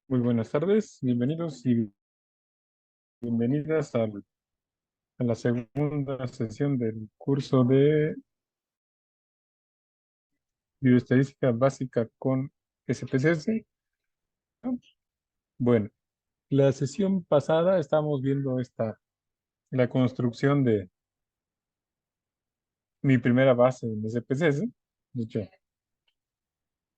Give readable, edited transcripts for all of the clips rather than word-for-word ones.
Muy buenas tardes, bienvenidos y bienvenidas a la segunda sesión del curso de Bioestadística Básica con SPSS, ¿no? Bueno, la sesión pasada estábamos viendo la construcción de mi primera base en SPSS. De hecho,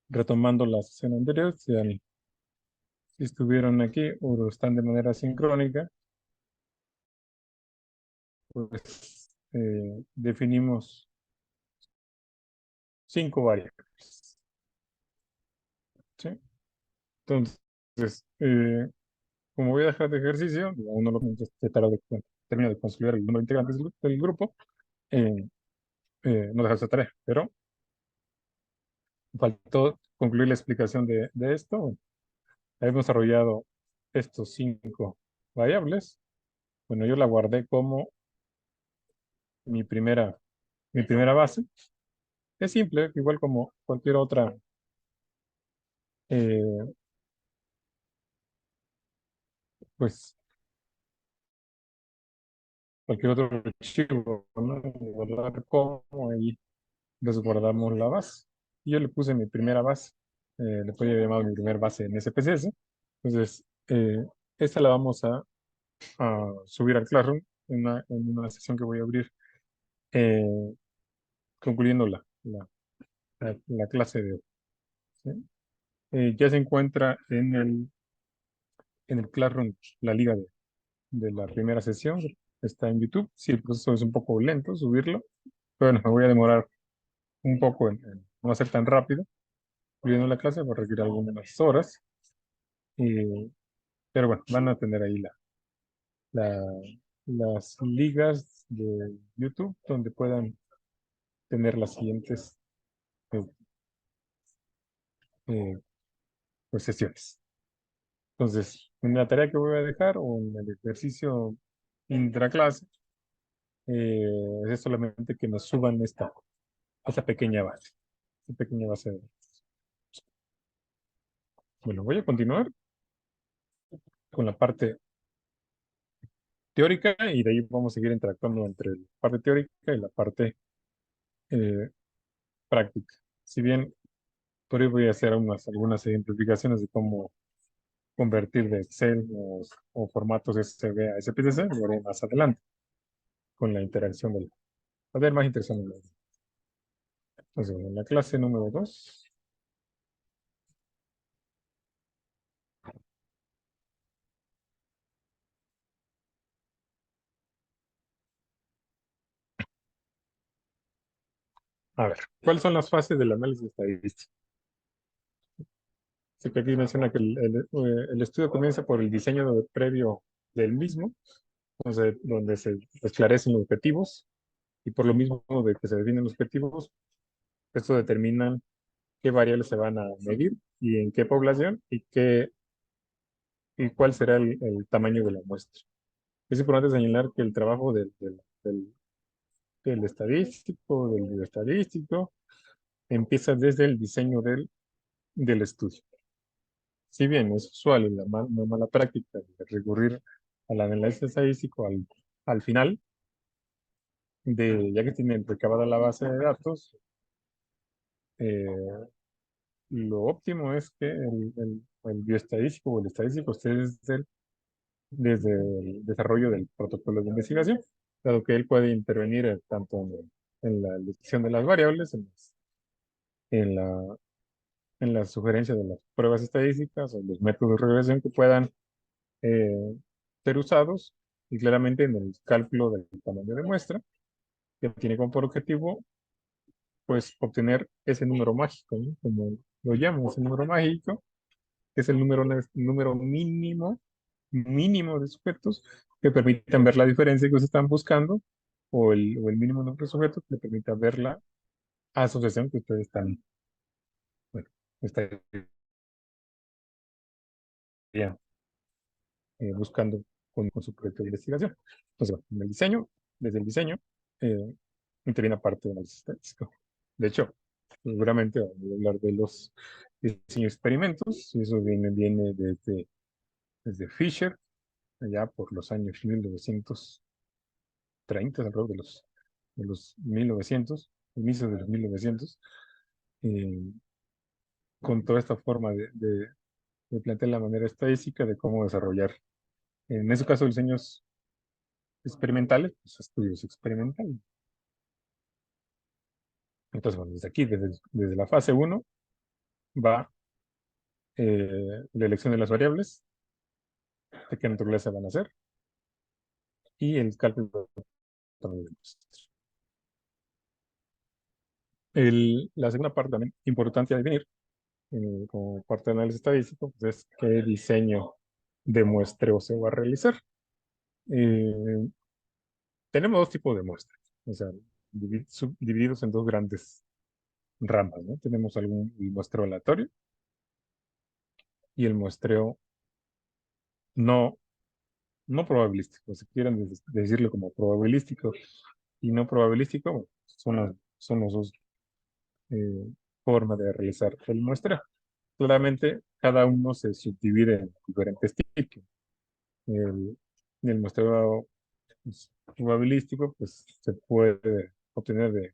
retomando la sesión anterior, si estuvieron aquí o están de manera sincrónica, pues definimos 5 variables, ¿sí? Entonces, como voy a dejar de ejercicio, aún no lo tratar de termino de construir el número de integrantes del grupo, eh, no dejar esa tarea, pero faltó concluir la explicación de esto. Bueno, hemos desarrollado estos 5 variables. Bueno, yo la guardé como mi primera, mi primera base. Es simple, igual como cualquier otra, eh, pues cualquier otro archivo, ¿no? Guardar como ahí desguardamos la base. Y yo le puse mi primera base. Le podía llamar mi primera base en SPSS. Entonces, esta la vamos a subir al Classroom en una sesión que voy a abrir, eh, concluyendo la clase de hoy, ¿sí? Ya se encuentra en el Classroom la liga de la primera sesión. Está en YouTube. Sí, el proceso es un poco lento subirlo, pero bueno, me voy a demorar un poco en no hacer tan rápido. Viendo la clase va a requerir algunas horas. eh, pero bueno, van a tener ahí la- las ligas de YouTube donde puedan tener las siguientes eh, eh, pues, sesiones. Entonces, en la tarea que voy a dejar o en el ejercicio intraclase, es solamente que nos suban esta pequeña base de datos. Bueno, voy a continuar con la parte teórica y de ahí vamos a seguir interactuando entre la parte teórica y la parte eh, práctica. Si bien por ahí voy a hacer algunas ejemplificaciones de cómo convertir de Excel o formatos SVG a SPSS, lo haré más adelante con la interacción va a haber más interacción entonces, bueno, en la clase número 2, a ver, ¿cuáles son las fases del análisis estadístico? Así que aquí menciona que el estudio comienza por el diseño previo del mismo, donde se esclarecen los objetivos, y por lo mismo de que se definen los objetivos, esto determina qué variables se van a medir y en qué población y cuál será el tamaño de la muestra. Es importante señalar que el trabajo del estadístico, del bioestadístico, empieza desde el diseño del estudio. Si bien es usual y una mala práctica de recurrir al análisis estadístico al final, ya que tienen recabada la base de datos, eh, lo óptimo es que el bioestadístico o el estadístico esté desde el desarrollo del protocolo de investigación, dado que él puede intervenir tanto en la elección de las variables, en la, en la sugerencia de las pruebas estadísticas o los métodos de regresión que puedan eh, ser usados, y claramente en el cálculo del tamaño de muestra, que tiene como por objetivo pues obtener ese número mágico, ¿no? Como lo llamo, ese número mágico, que es el número mínimo de sujetos que permitan ver la diferencia que ustedes están buscando, o el mínimo número de sujetos que le permita ver la asociación que ustedes están, bueno, estarían buscando con su proyecto de investigación. Entonces, bueno, desde el diseño, eh, interviene parte de análisis estadístico. De hecho, seguramente voy a hablar de los diseño de experimentos, y eso viene desde Fisher, allá por los años 1930, alrededor de los 1900, inicios de los 1900, eh, con toda esta forma de plantear la manera estadística de cómo desarrollar, en ese caso, diseños experimentales, pues estudios experimentales. Entonces, bueno, desde aquí, desde la fase uno va la elección de las variables, de qué naturaleza van a ser, y el cálculo de tamaño de muestras. La segunda parte también importante a definir, como parte del análisis estadístico, pues, es qué diseño de muestreo se va a realizar. Eh, Tenemos dos tipos de muestras, o sea, subdivididos en dos grandes ramas, ¿no? Tenemos el muestreo aleatorio y el muestreo no, no probabilístico. Si quieren decirlo como probabilístico y no probabilístico, bueno, son las dos eh, formas de realizar el muestreo. Claramente, cada uno se subdivide en diferentes tipos. El, el muestreo, pues, probabilístico, pues se puede obtener de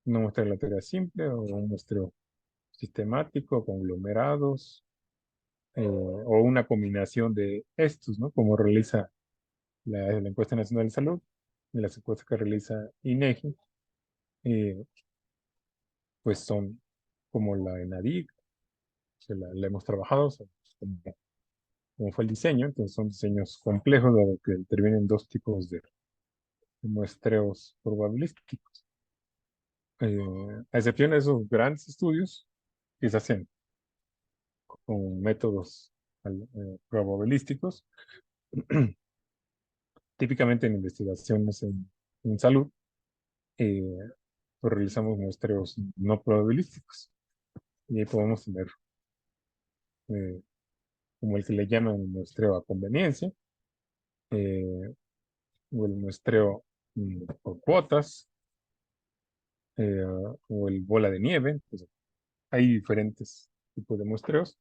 una muestra aleatoria simple o un muestreo sistemático, conglomerados, o una combinación de estos, ¿no? Como realiza la Encuesta Nacional de Salud y las encuestas que realiza INEGI, eh, pues son como la ENADIC, que la hemos trabajado, como fue el diseño. Entonces son diseños complejos, dado que intervienen dos tipos de muestreos probabilísticos. A excepción de esos grandes estudios que se hacen con métodos probabilísticos, típicamente en investigaciones en salud, eh, pues realizamos muestreos no probabilísticos. Y ahí podemos tener, eh, como el que le llaman muestreo a conveniencia, eh, o el muestreo por cuotas, eh, o el bola de nieve. Pues, hay diferentes tipos de muestreos.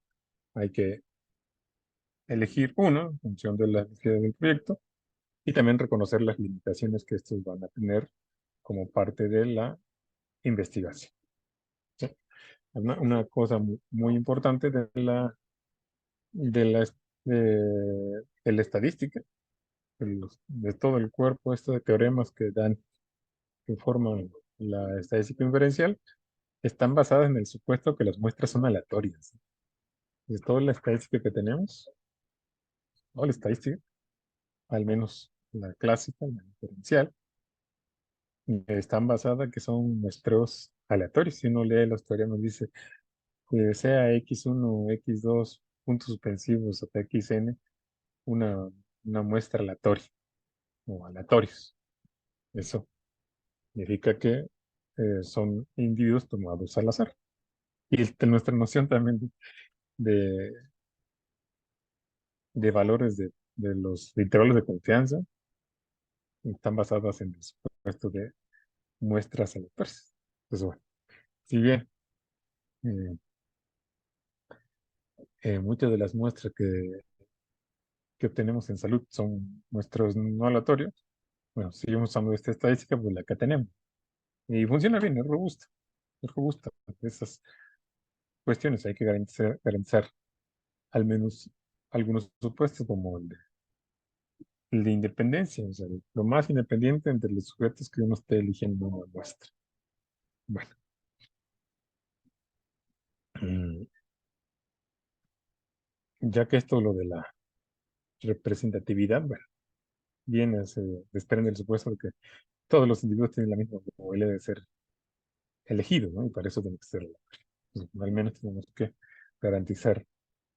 Hay que elegir uno en función de las necesidades del proyecto y también reconocer las limitaciones que estos van a tener como parte de la investigación. ¿Sí? Una cosa muy importante de la, es- de la estadística, de todo el cuerpo esto de teoremas que forman la estadística inferencial, están basadas en el supuesto que las muestras son aleatorias. De toda la estadística que tenemos, toda la estadística, al menos la clásica, la inferencial, están basadas en que son muestreos aleatorios. Si uno lee los teoremas, dice que sea x1, x2, puntos suspensivos hasta xn, una, una muestra aleatoria o aleatorios. Eso significa que son individuos tomados al azar. Y nuestra noción también de, de valores de los intervalos de confianza están basadas en el supuesto de muestras aleatorias. Pues bueno, si bien eh, muchas de las muestras que obtenemos en salud son muestras no aleatorios, bueno, seguimos usando esta estadística, pues la que tenemos. Y funciona bien, es robusta. Esas cuestiones hay que garantizar al menos algunos supuestos, como el de independencia, o sea, lo más independiente entre los sujetos que uno esté eligiendo una muestra. Bueno, mm, ya que esto, lo de la representatividad, bueno, viene, se desprende el supuesto de que todos los individuos tienen la misma probabilidad de ser elegidos, ¿no? Y para eso tiene que ser, pues, al menos tenemos que garantizar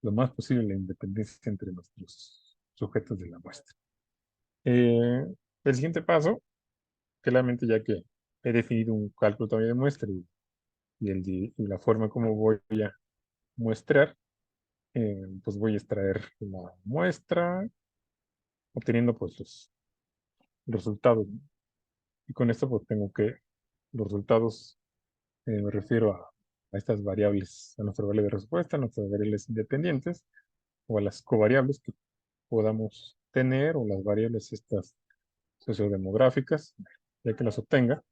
lo más posible la independencia entre nuestros sujetos de la muestra. Eh, el siguiente paso, claramente ya que he definido un cálculo también de muestra y la forma como voy a muestrar, pues voy a extraer la muestra, obteniendo pues los resultados, ¿no? Y con esto pues tengo que los resultados, me refiero a estas variables, a nuestra variable de respuesta, a nuestras variables independientes, o a las covariables que podamos tener, o las variables estas sociodemográficas, ya que las obtenga,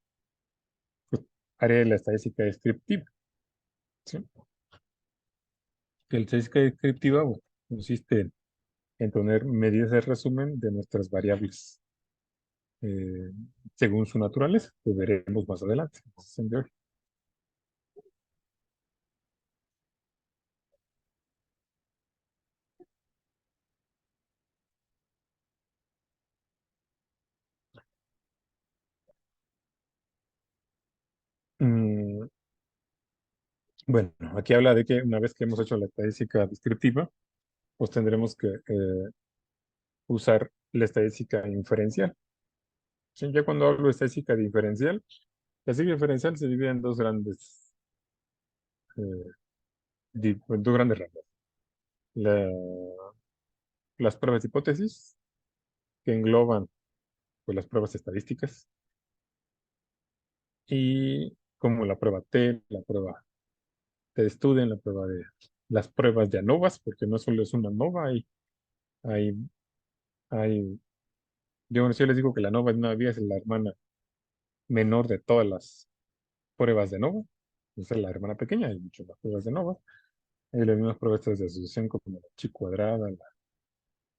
pues haré la estadística descriptiva, ¿sí? Que la estadística descriptiva, bueno, consiste en poner medidas de resumen de nuestras variables eh, según su naturaleza, que veremos más adelante en la sesión de hoy. Mm, bueno, aquí habla de que una vez que hemos hecho la estadística descriptiva, pues tendremos que usar la estadística inferencial. ¿Sí? Ya cuando hablo de estadística diferencial, la estadística diferencial se divide en eh, dos grandes ramas. La- las pruebas de hipótesis, que engloban pues, las pruebas estadísticas, y como la prueba T, la prueba T de Student, la prueba de las pruebas de ANOVAs, porque no solo es una ANOVA, hay, hay, yo les digo que la ANOVA es una vía, es la hermana menor de todas las pruebas de ANOVA, esa es la hermana pequeña, hay muchas más pruebas de ANOVA, hay las mismas pruebas estas de asociación como la chi cuadrada,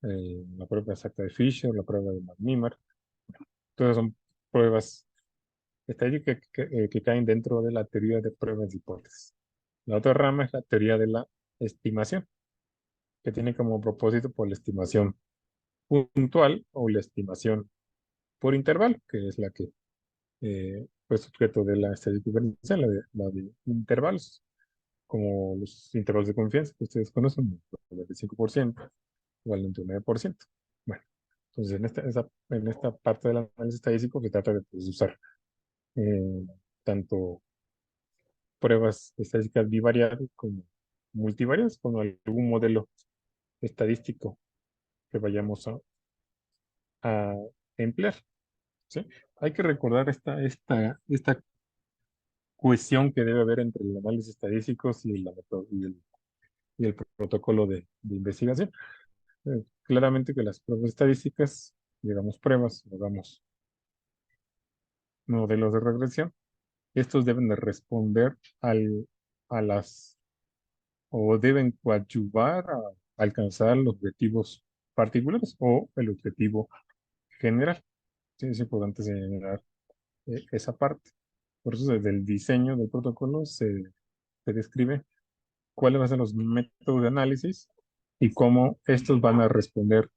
la prueba exacta de Fisher, la prueba de McNemar, todas son pruebas estadísticas que caen dentro de la teoría de pruebas de hipótesis. La otra rama es la teoría de la estimación, que tiene como propósito por la estimación puntual o la estimación por intervalo, que es la que fue sujeto de la estadística diferencial, la de intervalos, como los intervalos de confianza que ustedes conocen, el 25% o el 99%. Bueno, entonces en esta parte del análisis estadístico se trata de pues, usar eh, tanto pruebas estadísticas bivariadas como multivariadas, como algún modelo estadístico que vayamos a emplear, ¿sí? Hay que recordar esta cohesión que debe haber entre el análisis estadístico y el protocolo de investigación. Claramente que las pruebas estadísticas, digamos pruebas, digamos modelos de regresión, estos deben de responder a las, o deben coadyuvar a alcanzar los objetivos particulares o el objetivo general. Sí, es importante señalar esa parte. Por eso desde el diseño del protocolo se describe cuáles van a ser los métodos de análisis y cómo estos van a responder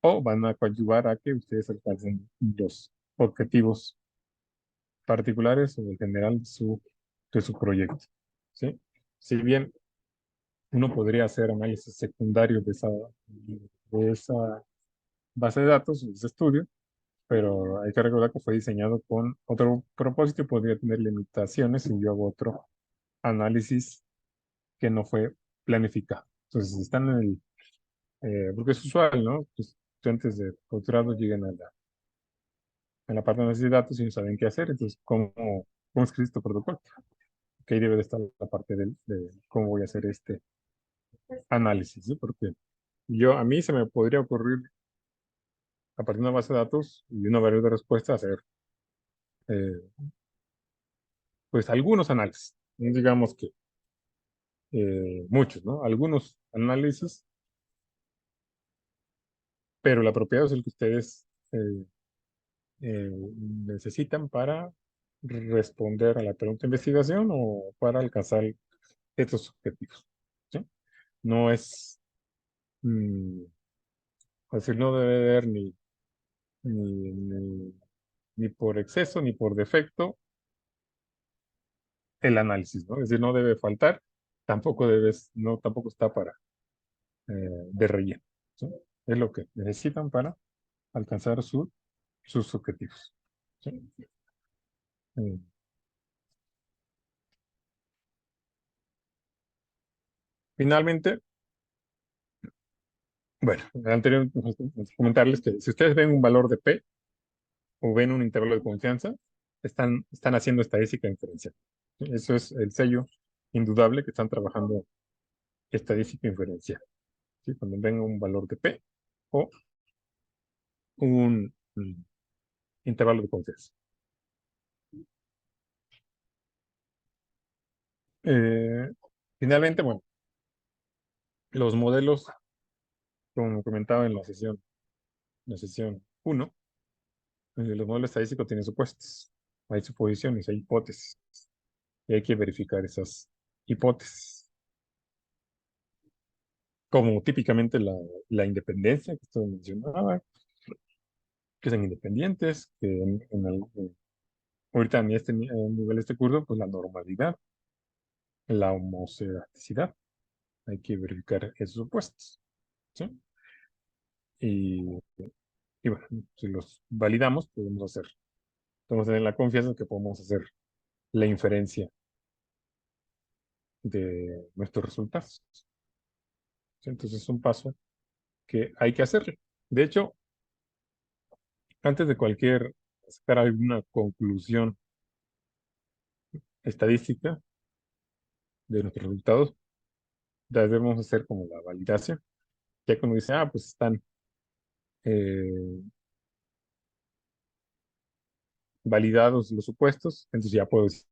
o van a coadyuvar a que ustedes alcancen los objetivos particulares o en general de su proyecto, ¿sí? Si bien uno podría hacer análisis secundario de esa base de datos, de ese estudio, pero hay que recordar que fue diseñado con otro propósito y podría tener limitaciones si yo hago otro análisis que no fue planificado. Entonces, si están porque es usual, ¿no? Pues, estudiantes de posgrado llegan a la parte de análisis de datos y no saben qué hacer, entonces, ¿cómo escribes tu protocolo? Que ahí debe de estar la parte de cómo voy a hacer este análisis, ¿sí? Porque a mí se me podría ocurrir, a partir de una base de datos y una variedad de respuestas, hacer, eh, pues, algunos análisis. No digamos que muchos, ¿no? Algunos análisis, pero el apropiado es el que ustedes eh, necesitan para responder a la pregunta de investigación o para alcanzar estos objetivos, ¿sí? No es, es decir, no debe haber ni, ni, ni por exceso ni por defecto el análisis, ¿no? Es decir, no debe faltar, tampoco está para de relleno, ¿sí? Es lo que necesitan para alcanzar sus objetivos, ¿sí? Eh, Finalmente, bueno, anterior comentarles que si ustedes ven un valor de P o ven un intervalo de confianza, están haciendo estadística inferencial. Eso es el sello indudable que están trabajando estadística inferencial, ¿sí? Cuando venga un valor de P o un intervalo de confianza. Eh, Finalmente, bueno, los modelos, como comentaba en la sesión 1, los modelos estadísticos tienen supuestos. Hay suposiciones, hay hipótesis. Y hay que verificar esas hipótesis. Como típicamente la independencia que usted mencionaba, que sean independientes, que ahorita en este nivel, este curso, pues la normalidad, la homozedaticidad. Hay que verificar esos supuestos, ¿sí? Y, y bueno, si los validamos, podemos tener la confianza de que podemos hacer la inferencia de nuestros resultados, ¿sí? Entonces es un paso que hay que hacer. De hecho, antes de sacar alguna conclusión estadística de nuestros resultados, debemos hacer como la validación. Ya cuando dice, pues están eh, validados los supuestos, entonces ya puedo decir,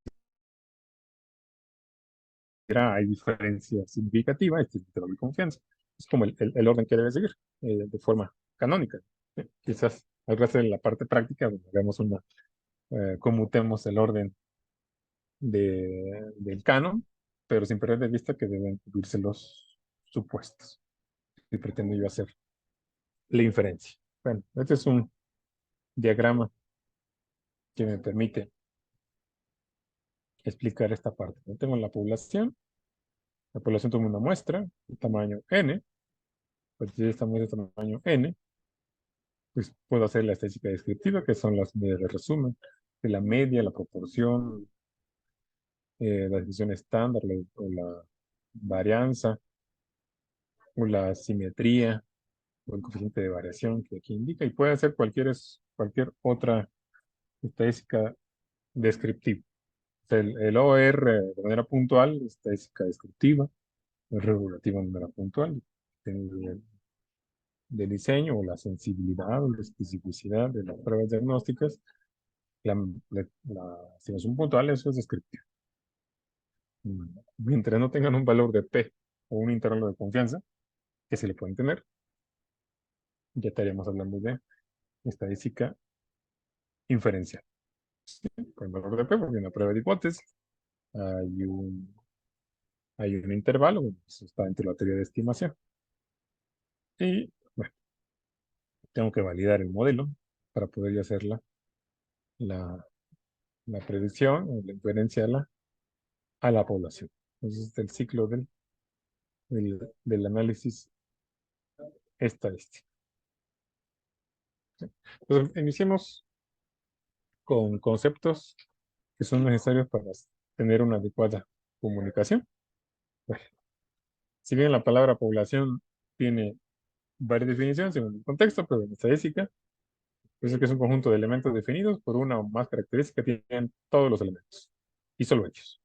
hay diferencia significativa, este es el intervalo de confianza. Es como el orden que debe seguir de forma canónica. Quizás al resto de la parte práctica, donde hagamos conmutemos el orden del canon, pero sin perder de vista que deben cubrirse los supuestos. Y pretendo yo hacer la inferencia. Bueno, este es un diagrama que me permite explicar esta parte. Yo tengo la población toma una muestra de tamaño n, pues si esta muestra de tamaño n, pues puedo hacer la estadística descriptiva, que son las medidas de resumen, de la media, la proporción, la desviación estándar, o la varianza, o la simetría, o el coeficiente de variación que aquí indica, y puede hacer cualquier otra estadística descriptiva. El OR de manera puntual, estadística descriptiva, es regulativa de manera puntual, de diseño o la sensibilidad o la especificidad de las pruebas diagnósticas, la estimación puntual, eso es descriptivo. Mientras no tengan un valor de P o un intervalo de confianza, que se le pueden tener, ya estaríamos hablando de estadística inferencial. Con el valor de P, porque hay una prueba de hipótesis, hay un, hay un intervalo, eso está dentro de la teoría de estimación. Y bueno, tengo que validar el modelo para poder hacer la, la predicción o la inferencia a la población. Entonces, es el ciclo del análisis estadístico. ¿Sí? Entonces, iniciemos con conceptos que son necesarios para tener una adecuada comunicación. Bueno, si bien la palabra población tiene varias definiciones según el contexto, pero en estadística, pues es que es un conjunto de elementos definidos por una o más características que tienen todos los elementos, y solo ellos.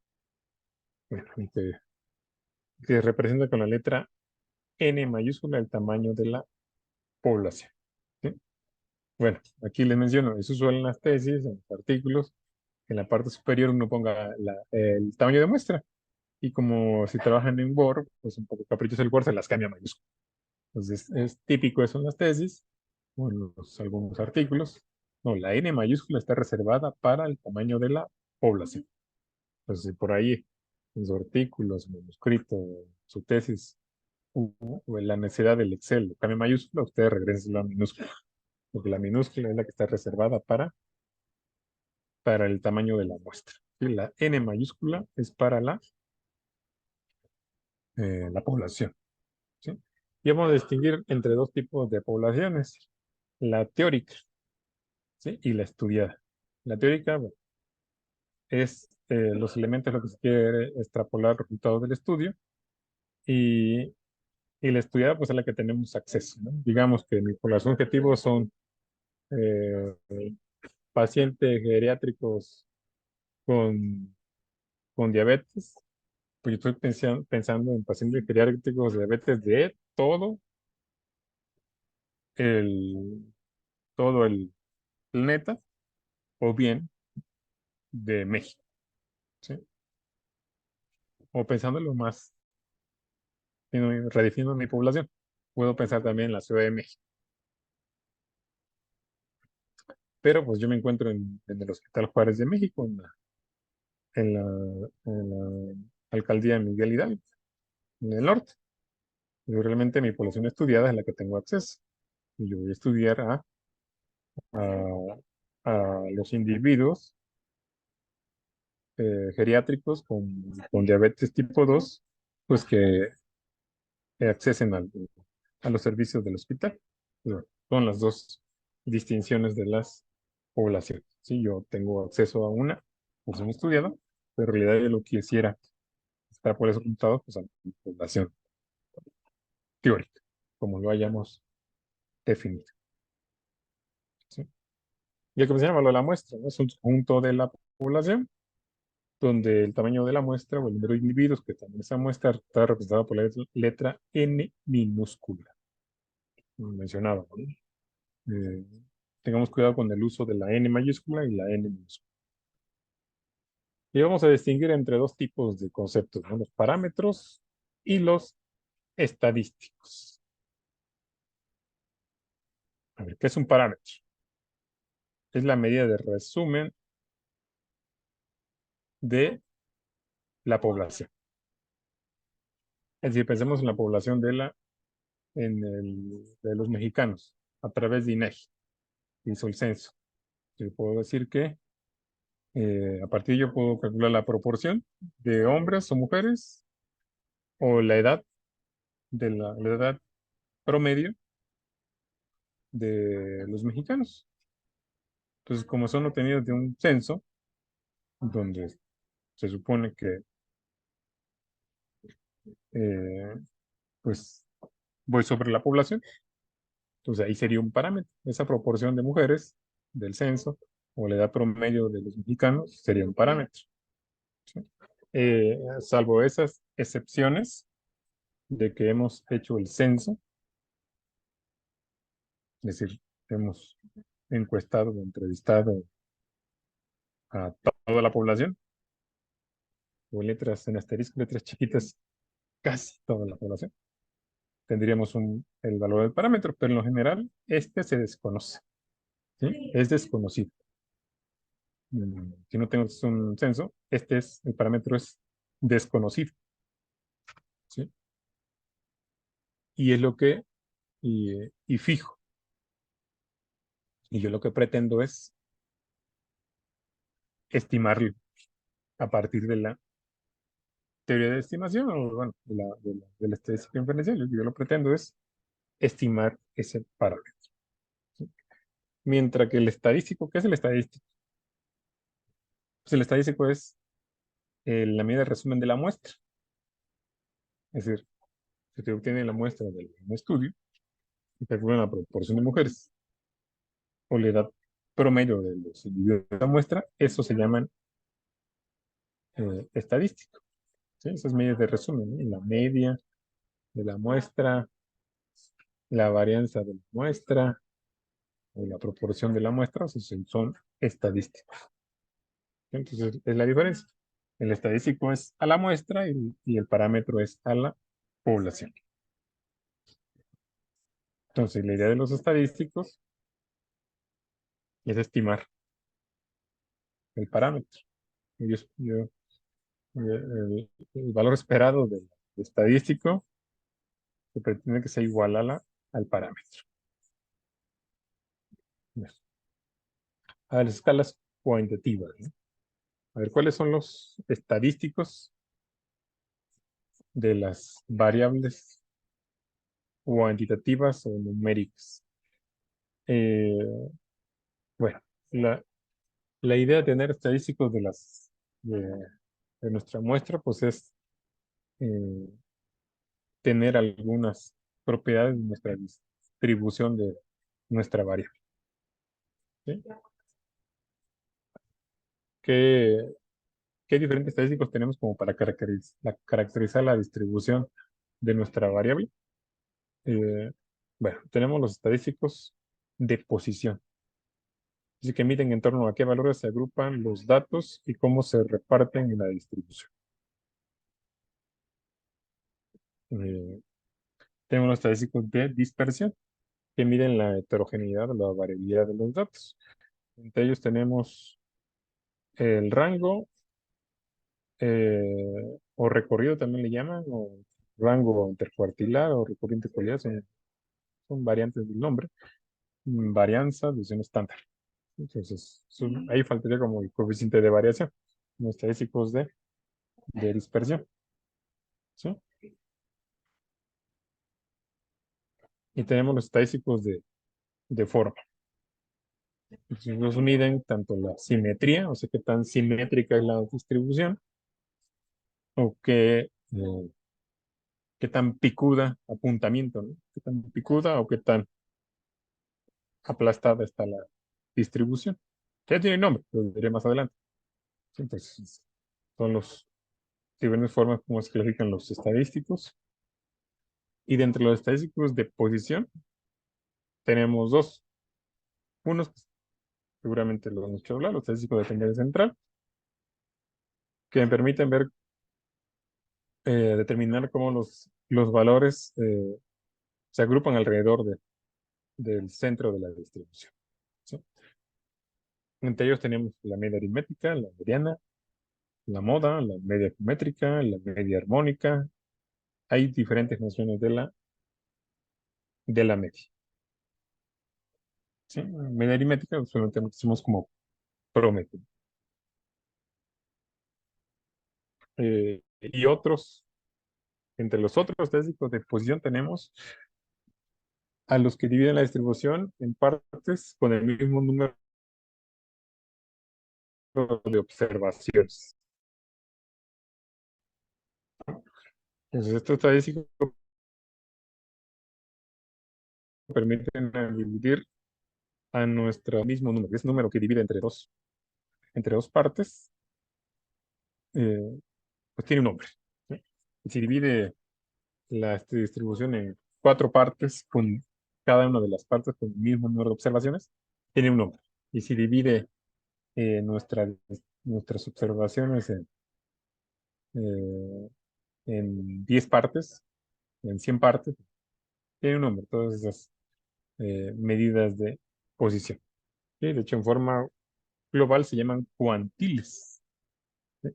Bueno, que representa con la letra N mayúscula el tamaño de la población. ¿Sí? Bueno, aquí les menciono, es usual en las tesis, en los artículos, que en la parte superior uno ponga el tamaño de muestra. Y como si trabajan en Word, pues un poco caprichoso el Word, se las cambia a mayúscula. Entonces, es típico eso en las tesis, o en algunos artículos. No, la N mayúscula está reservada para el tamaño de la población. Entonces, si por ahí, en sus artículos, en manuscrito, su tesis, o en la necesidad del Excel, cambia mayúscula, ustedes regresen la minúscula, porque la minúscula es la que está reservada para el tamaño de la muestra. Y la N mayúscula es para la población. ¿Sí? Y vamos a distinguir entre dos tipos de poblaciones, la teórica, ¿sí? Y la estudiada. La teórica, bueno, es los elementos lo que se quiere extrapolar resultados del estudio, y, y la estudiada pues es la que tenemos acceso, ¿no? Digamos que mi población objetivo son eh, pacientes geriátricos con, con diabetes, pues yo estoy pensando en pacientes geriátricos de diabetes de el, todo el planeta o bien de México, ¿sí? O pensándolo más, redefiniendo mi población, puedo pensar también en la Ciudad de México. Pero pues yo me encuentro en el Hospital Juárez de México, en la alcaldía Miguel Hidalgo, en el norte. Yo realmente mi población estudiada es la que tengo acceso. Y yo voy a estudiar a, a los individuos geriátricos con diabetes tipo 2 pues que accesen a los servicios del hospital. Bueno, son las dos distinciones de las poblaciones. Sí, yo tengo acceso a una población estudiada, pero en realidad yo lo quisiera estar por esos resultados pues, a la población teórica, como lo hayamos definido. ¿Sí? Y el que se llama lo de la muestra, ¿no? Es un conjunto de la población donde el tamaño de la muestra o el número de individuos que están en esa muestra está representado por la letra N minúscula, como mencionaba, ¿no? Eh, tengamos cuidado con el uso de la N mayúscula y la N minúscula. Y vamos a distinguir entre dos tipos de conceptos, ¿no? Los parámetros y los estadísticos. A ver, ¿qué es un parámetro? Es la medida de resumen de la población. Es decir, pensemos en la población de los mexicanos a través de INEGI, que hizo el censo. Yo puedo decir que a partir de ello puedo calcular la proporción de hombres o mujeres o la edad promedio de los mexicanos. Entonces, como son obtenidos de un censo, donde se supone que eh, pues voy sobre la población, entonces ahí sería un parámetro. Esa proporción de mujeres del censo o la edad promedio de los mexicanos sería un parámetro. ¿Sí? Salvo esas excepciones de que hemos hecho el censo, es decir, hemos encuestado o entrevistado a toda la población, o letras en asterisco, letras chiquitas, casi toda la población, tendríamos el valor del parámetro, pero en lo general este se desconoce, ¿sí? Es desconocido. Si no tengo un censo, el parámetro es desconocido, ¿sí? Y es lo que, y fijo. Y yo lo que pretendo es estimarlo a partir de la teoría de estimación, o bueno, de la estadística inferencial. Lo que yo lo pretendo es estimar ese parámetro. ¿Sí? Mientras que el estadístico, ¿qué es el estadístico? Pues el estadístico es la medida de resumen de la muestra. Es decir, si se obtiene la muestra de un estudio y calcula la proporción de mujeres o la edad promedio de los individuos de la muestra, eso se llaman estadístico. ¿Sí? Esas medidas de resumen, ¿no? La media de la muestra, la varianza de la muestra o la proporción de la muestra, o sea, son estadísticos. Entonces, es la diferencia. El estadístico es a la muestra y el parámetro es a la población. Entonces, la idea de los estadísticos es estimar el parámetro. El valor esperado del estadístico se pretende que sea igual al parámetro. A las escalas cuantitativas, ¿no? A ver, ¿cuáles son los estadísticos de las variables cuantitativas o numéricas? Eh, bueno, la idea de tener estadísticos de nuestra muestra, pues es eh, tener algunas propiedades de nuestra distribución de nuestra variable. ¿Sí? Que ¿qué diferentes estadísticos tenemos como para caracterizar la distribución de nuestra variable? Eh, bueno, tenemos los estadísticos de posición. Así que miden en torno a qué valores se agrupan los datos y cómo se reparten en la distribución. Eh, tenemos los estadísticos de dispersión, que miden la heterogeneidad o la variabilidad de los datos. Entre ellos tenemos el rango, o recorrido también le llaman, o rango intercuartilar o recorrido intercuartilar, son variantes del nombre. Varianza, desviación estándar. Entonces, ahí faltaría como el coeficiente de variación, los estadísticos de dispersión. ¿Sí? Y tenemos los estadísticos de forma. Entonces, nos miden tanto la simetría, o sea, qué tan simétrica es la distribución, o qué tan picuda, apuntamiento, ¿no? Qué tan picuda o qué tan aplastada está la distribución. Ya tiene nombre, lo diré más adelante. Sí, entonces, son los diferentes formas como se clasifican los estadísticos. Y dentro de los estadísticos de posición, tenemos dos. Unos que seguramente lo hemos hecho hablar, los estadísticos de tendencia central, que me permiten ver, determinar cómo los valores se agrupan alrededor del centro de la distribución. ¿Sí? Entre ellos tenemos la media aritmética, la mediana, la moda, la media geométrica, la media armónica. Hay diferentes nociones de la media. ¿Sí? Media aritmética solamente decimos como promedio. Y otros, entre los otros estadísticos de posición tenemos a los que dividen la distribución en partes con el mismo número de observaciones. Entonces, estos estadísticos permiten dividir a nuestro mismo número, ese número que divide entre dos partes, eh, pues tiene un nombre. ¿Sí? Y si divide la distribución en cuatro partes, con cada una de las partes con el mismo número de observaciones, tiene un nombre. Y si divide nuestras observaciones eh, en 10 partes, en 100 partes, tiene un nombre, todas esas medidas de posición. ¿Sí? De hecho, en forma global se llaman cuantiles. ¿Sí?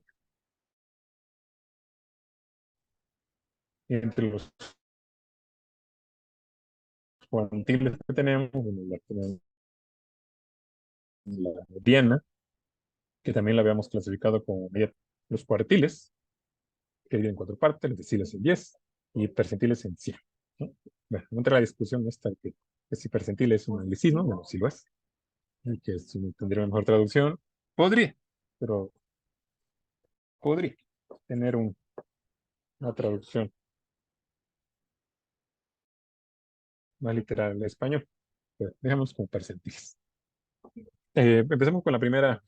Entre los cuantiles que tenemos, bueno, tenemos la mediana, que también la habíamos clasificado como los cuartiles, que dividen en cuatro partes, los deciles en 10 y percentiles en 100. ¿No? Bueno, no entra la discusión esta que si percentil es un anglicismo, bueno, sí lo es, y que si tendría una mejor traducción, podría, pero podría tener una traducción más literal al español. Pero dejemos con percentiles. Empecemos con la primera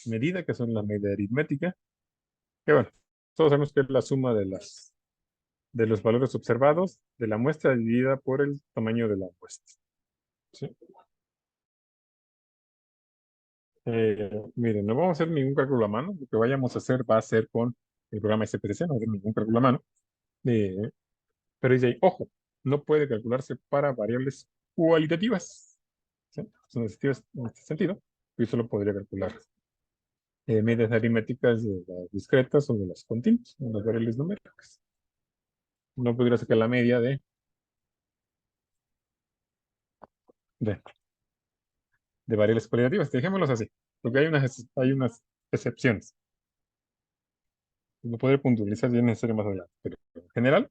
medida, que son la media aritmética, que bueno, todos sabemos que es la suma de los valores observados de la muestra dividida por el tamaño de la muestra. ¿Sí? Miren, no vamos a hacer ningún cálculo a mano. Lo que vayamos a hacer va a ser con el programa SPSS, no va a hacer ningún cálculo a mano. Eh, pero dice ahí, ojo, no puede calcularse para variables cualitativas. ¿Sí? Son positivas en este sentido. Y solo podría calcular medias aritméticas de las discretas o de las continuas, de las variables numéricas. No podría sacar la media de, de variables cualitativas. Dejémoslos así, porque hay unas excepciones. No poder puntualizar si es necesario más adelante. Pero en general,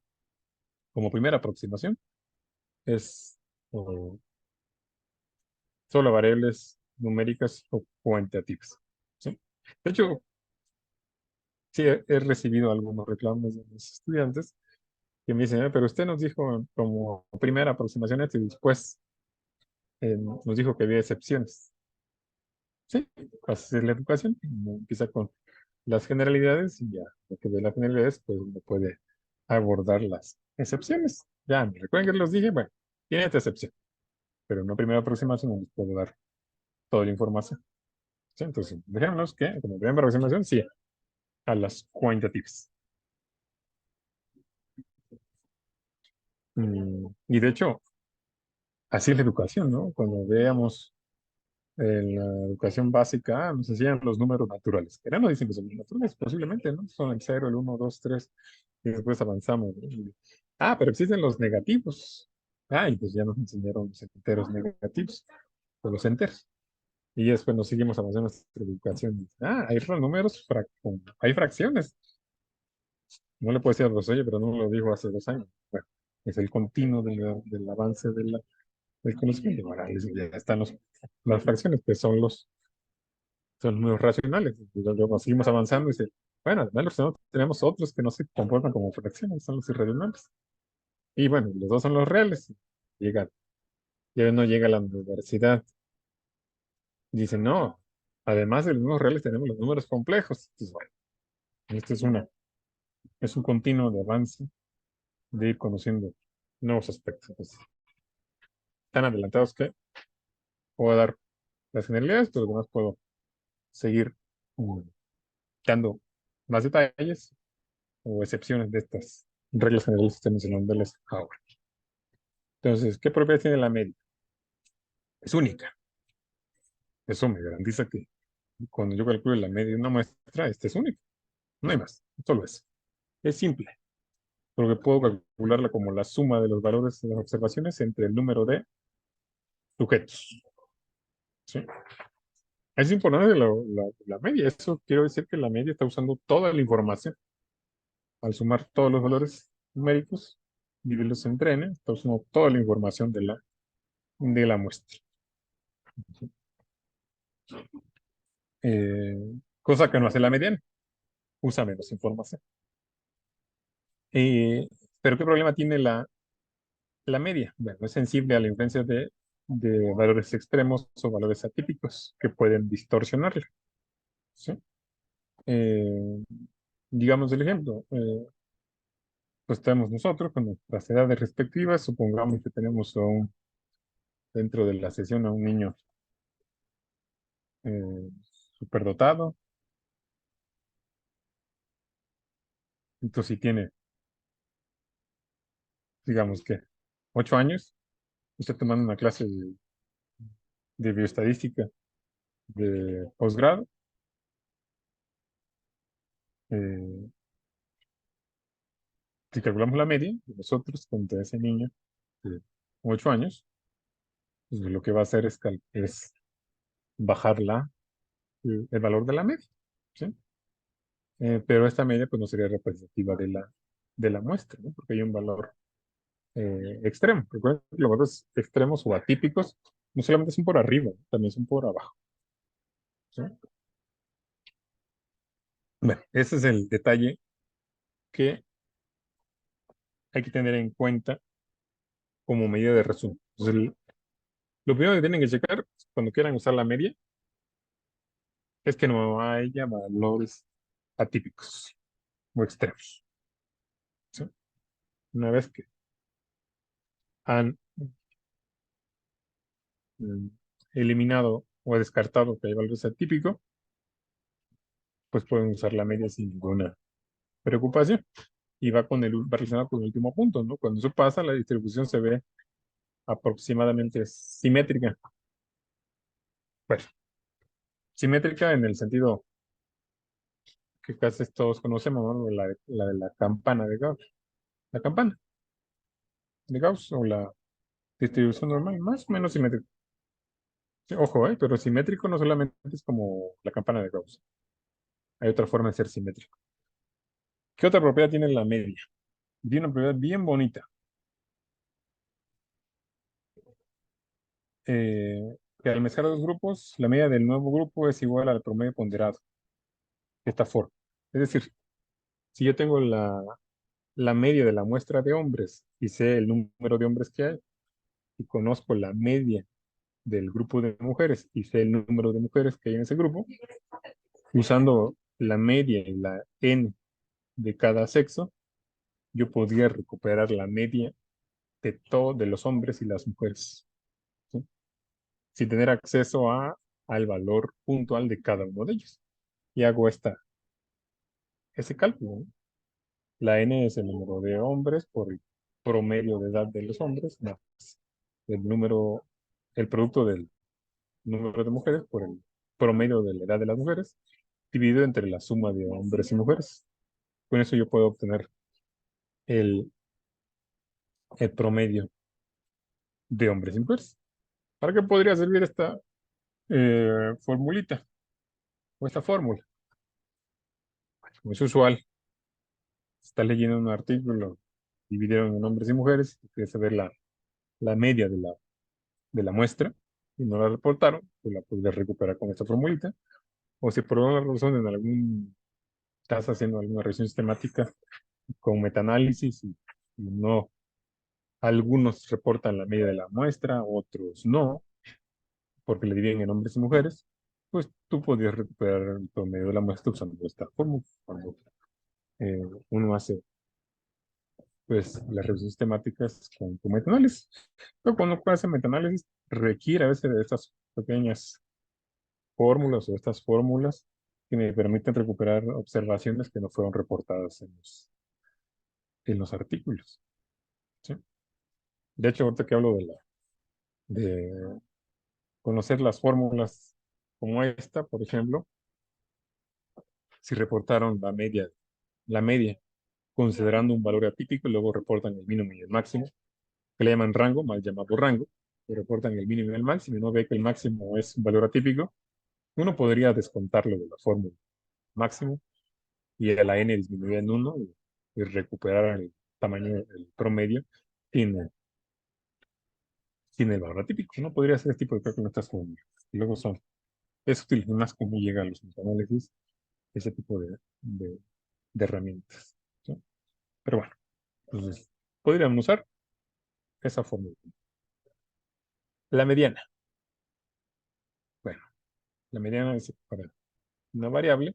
como primera aproximación, es solo variables numéricas o cuantitativas. ¿Sí? De hecho, sí he recibido algunos reclamos de mis estudiantes que me dicen, pero usted nos dijo como primera aproximación esto y después nos dijo que había excepciones. Sí, hacer la educación, uno empieza con las generalidades y ya, lo que ve las generalidades, pues uno puede abordar las excepciones. Ya, recuerden que los dije, bueno, tiene esta excepción, pero en una primera aproximación no les puedo dar toda la información. ¿Sí? Entonces, dejémoslos que, como primera aproximación, sí, a las cuantitativas. Y de hecho, así es la educación, ¿no? Cuando veamos en la educación básica, nos enseñan los números naturales. Pero no dicen que son naturales, posiblemente, ¿no? Son el cero, el uno, 2, 3, y después avanzamos, ¿no? Pero existen los negativos. Y pues ya nos enseñaron los enteros negativos, o los enteros. Y después nos seguimos avanzando en nuestra educación. Hay números, hay fracciones. No le puedo decir a los oye, pero no lo dijo hace 2 años. Bueno, es el continuo del avance del conocimiento. Ahora ya están las fracciones, que son números racionales. Y luego seguimos avanzando y dice, bueno, además tenemos otros que no se comportan como fracciones, son los irracionales. Y bueno, los dos son los reales. Llega, ya uno llega a la universidad y dice, no, además de los números reales tenemos los números complejos. Entonces, bueno, esto es un continuo de avance, de ir conociendo nuevos aspectos. Pues, tan adelantados que puedo dar las generalidades, pero además puedo seguir mm, dando más detalles o excepciones de estas reglas generales que estoy mencionándoles ahora. Entonces, ¿qué propiedad tiene la media? Es única. Eso me garantiza que cuando yo calcule la media de una muestra, esta es única. No hay más. Solo eso. Es simple. Porque puedo calcularla como la suma de los valores de las observaciones entre el número de sujetos. ¿Sí? Es importante la media. Eso quiero decir que la media está usando toda la información. Al sumar todos los valores numéricos, dividirlos entre n, está usando toda la información de la muestra. Eh, Cosa que no hace la mediana. Usa menos información. Pero ¿qué problema tiene la media? Bueno, es sensible a la influencia de valores extremos o valores atípicos que pueden distorsionarla. ¿Sí? Eh, digamos el ejemplo. Pues tenemos nosotros con nuestras edades respectivas. Supongamos que tenemos dentro de la sesión a un niño eh, superdotado. Entonces, si tiene, digamos que 8 años, está tomando una clase de bioestadística de posgrado. eh, si calculamos la media de nosotros contra ese niño de 8 años, pues lo que va a hacer es bajar el valor de la media. ¿Sí? Pero esta media pues no sería representativa de la muestra, ¿no? Porque hay un valor extremo. Recuerden que los valores extremos o atípicos no solamente son por arriba, también son por abajo. ¿Sí? Bueno, ese es el detalle que hay que tener en cuenta como medida de resumen. Entonces, lo primero que tienen que checar cuando quieran usar la media es que no haya valores atípicos o extremos. ¿Sí? Una vez que han mm, eliminado o descartado que hay valores atípicos, pues pueden usar la media sin ninguna preocupación. Y va relacionado con el último punto, ¿no? Cuando eso pasa, la distribución se ve aproximadamente simétrica. Pues, simétrica en el sentido que casi todos conocemos, ¿no? La de la campana de Gauss. La campana de Gauss o la distribución normal, más o menos simétrica. Sí, ojo, pero simétrico no solamente es como la campana de Gauss. Hay otra forma de ser simétrico. ¿Qué otra propiedad tiene la media? Tiene una propiedad bien bonita. Que al mezclar dos grupos, la media del nuevo grupo es igual al promedio ponderado. De esta forma. Es decir, si yo tengo la media de la muestra de hombres y sé el número de hombres que hay y conozco la media del grupo de mujeres y sé el número de mujeres que hay en ese grupo, usando la media y la n de cada sexo, yo podría recuperar la media de todos de los hombres y las mujeres, ¿sí? Sin tener acceso al valor puntual de cada uno de ellos. Y hago ese cálculo, ¿no? La n es el número de hombres por el promedio de edad de los hombres, más el número, el producto del número de mujeres por el promedio de la edad de las mujeres, dividido entre la suma de hombres y mujeres. Con eso yo puedo obtener el, el promedio de hombres y mujeres. ¿Para qué podría servir esta formulita o esta fórmula? Como es usual, está leyendo un artículo, dividieron en hombres y mujeres, y quiere saber la media de la muestra, y no la reportaron, pues la puedes recuperar con esta formulita. O si por alguna razón estás haciendo alguna revisión sistemática con metaanálisis y no, algunos reportan la media de la muestra, otros no, porque le dividen en hombres y mujeres, pues tú podrías recuperar el promedio de la muestra usando esta fórmula. Cuando eh, uno hace pues las revisiones temáticas con metaanálisis. Pero cuando uno hace metaanálisis requiere a veces de estas pequeñas fórmulas o estas fórmulas que me permiten recuperar observaciones que no fueron reportadas en los artículos, ¿sí? De hecho, ahorita que hablo de conocer las fórmulas como esta, por ejemplo, si reportaron la media, considerando un valor atípico, y luego reportan el mínimo y el máximo, que le llaman rango, mal llamado rango, que reportan el mínimo y el máximo, y uno ve que el máximo es un valor atípico, uno podría descontarlo de la fórmula máximo y a la n disminuir en 1 y recuperar el tamaño, el promedio sin el valor atípico. Uno podría hacer este tipo de cálculos en estas fórmulas. Y luego es útil más cómo llegan los metaanálisis, ese tipo de herramientas, ¿sí? Pero bueno, entonces podríamos usar esa fórmula. La mediana. Bueno, la mediana es para una variable.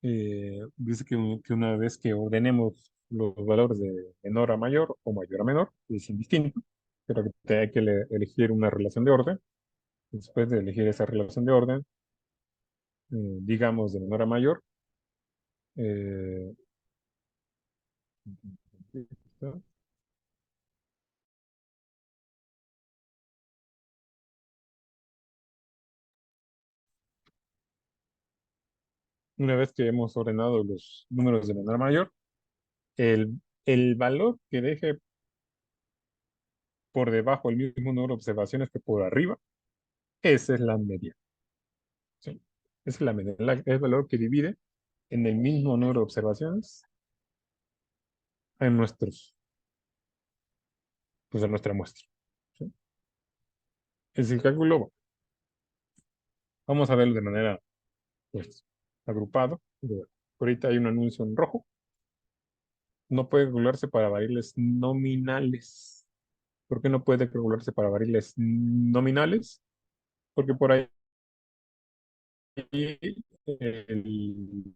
Dice que una vez que ordenemos los valores de menor a mayor o mayor a menor, es indistinto, pero que hay que elegir una relación de orden. Después de elegir esa relación de orden, digamos de menor a mayor, eh, una vez que hemos ordenado los números de menor a mayor, el valor que deje por debajo el mismo número de observaciones que por arriba, esa es la media, ¿sí? Esa es la media, es el valor que divide en el mismo número de observaciones en en nuestra muestra, ¿sí? Es el cálculo, vamos a verlo de manera, pues, agrupado. Ahorita hay un anuncio en rojo. No puede calcularse para variables nominales. ¿Por qué no puede calcularse para variables nominales? Porque por ahí la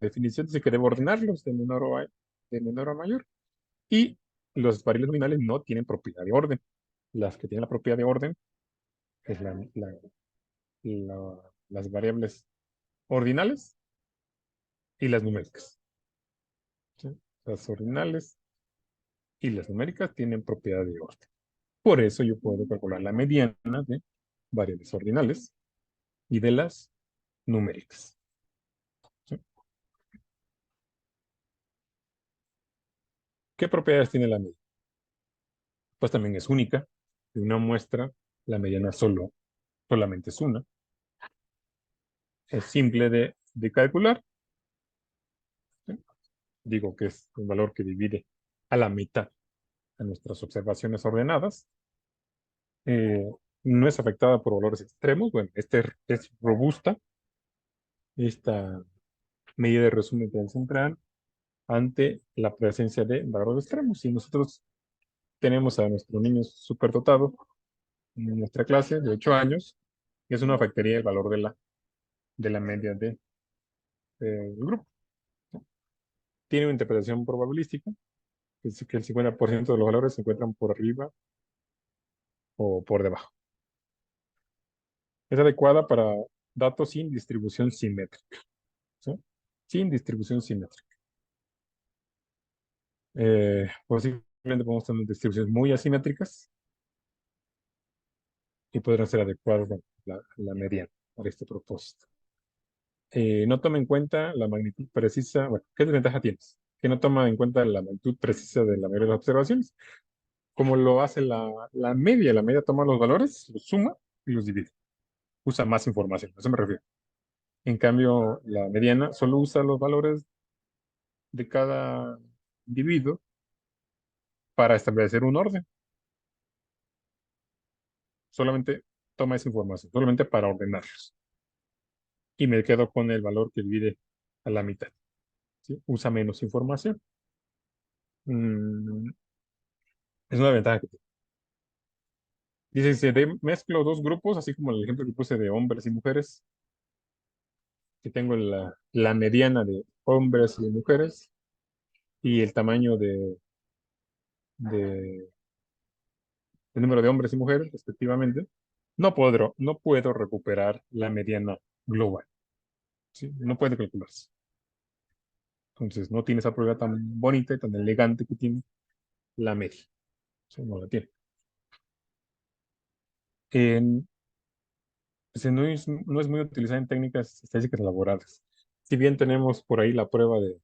definición dice que debe ordenarlos de menor a mayor. Y los variables nominales no tienen propiedad de orden. Las que tienen la propiedad de orden es las variables ordinales y las numéricas, ¿sí? Las ordinales y las numéricas tienen propiedad de orden. Por eso yo puedo calcular la mediana de variables ordinales y de las numéricas, ¿sí? ¿Qué propiedades tiene la mediana? Pues también es única. De una muestra, la mediana solamente es una. Es simple de calcular, ¿sí? Digo que es un valor que divide a la mitad a nuestras observaciones ordenadas. Eh, no es afectada por valores extremos. Bueno, es robusta esta medida de resumen central ante la presencia de valores extremos. Si nosotros tenemos a nuestro niño superdotado en nuestra clase de 8 años, y eso no afectaría el valor de la media del grupo. Tiene una interpretación probabilística, que es que el 50% de los valores se encuentran por arriba o por debajo. Es adecuada para datos sin distribución simétrica, ¿sí? Sin distribución simétrica. Posiblemente podemos tener distribuciones muy asimétricas y podrán ser adecuadas a la mediana para este propósito. No toma en cuenta la magnitud precisa. Bueno, ¿qué desventaja tienes? Que no toma en cuenta la magnitud precisa de la mayoría de las observaciones. Como lo hace la media. La media toma los valores, los suma y los divide. Usa más información, a eso me refiero. En cambio, la mediana solo usa los valores de cada individuo para establecer un orden. Solamente toma esa información, solamente para ordenarlos. Y me quedo con el valor que divide a la mitad, ¿sí? Usa menos información. Mm, es una ventaja que tiene. Dice, si mezclo dos grupos, así como el ejemplo que puse de hombres y mujeres, que tengo la mediana de hombres y mujeres y el tamaño de, el número de hombres y mujeres, respectivamente, no puedo recuperar la mediana global, ¿sí? No puede calcularse. Entonces, no tiene esa prueba tan bonita y tan elegante que tiene la media. ¿Sí? No la tiene. En- pues, no es muy utilizada en técnicas estadísticas elaboradas. Si bien tenemos por ahí la prueba de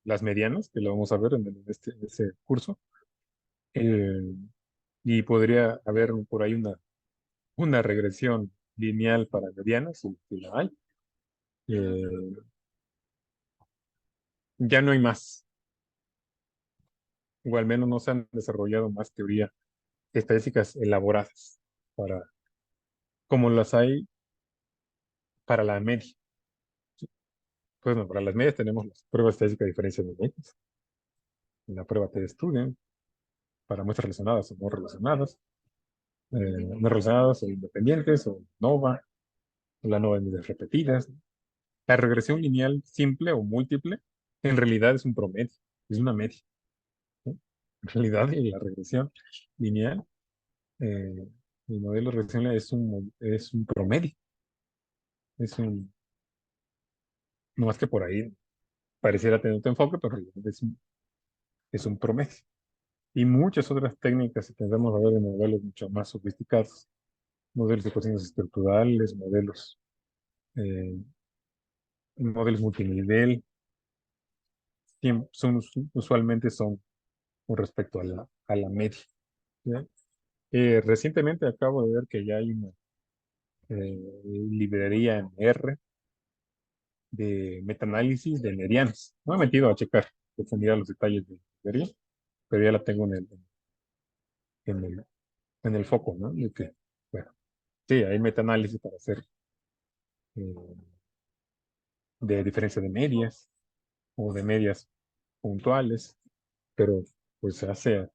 las medianas, que lo vamos a ver en este curso, eh, y podría haber por ahí una regresión lineal para medianas, si la hay. Eh, ya no hay más, o al menos no se han desarrollado más teorías estadísticas elaboradas para, como las hay para la media. Pues no, para las medias tenemos las pruebas estadísticas de diferencia de medias, la prueba T-Student, para muestras relacionadas o no relacionadas o independientes, o NOVA, o la NOVA en medidas repetidas. La regresión lineal simple o múltiple, en realidad es un promedio, es una media, ¿sí? En realidad, la regresión lineal, eh, el modelo de regresión lineal es un promedio, es no más que por ahí pareciera tener otro enfoque, pero en realidad es un promedio. Y muchas otras técnicas que tendremos a ver en modelos mucho más sofisticados, modelos de ecuaciones estructurales, eh, modelos multinivel, usualmente son con respecto a la media, ¿ya? Recientemente acabo de ver que ya hay una librería en R de metaanálisis de medianas. No me he metido a checar profundidad los detalles de la librería, pero ya la tengo en el, en el foco, ¿no? Bueno, sí, hay metaanálisis para hacer eh, de diferencia de medias o de medias puntuales, pero pues hace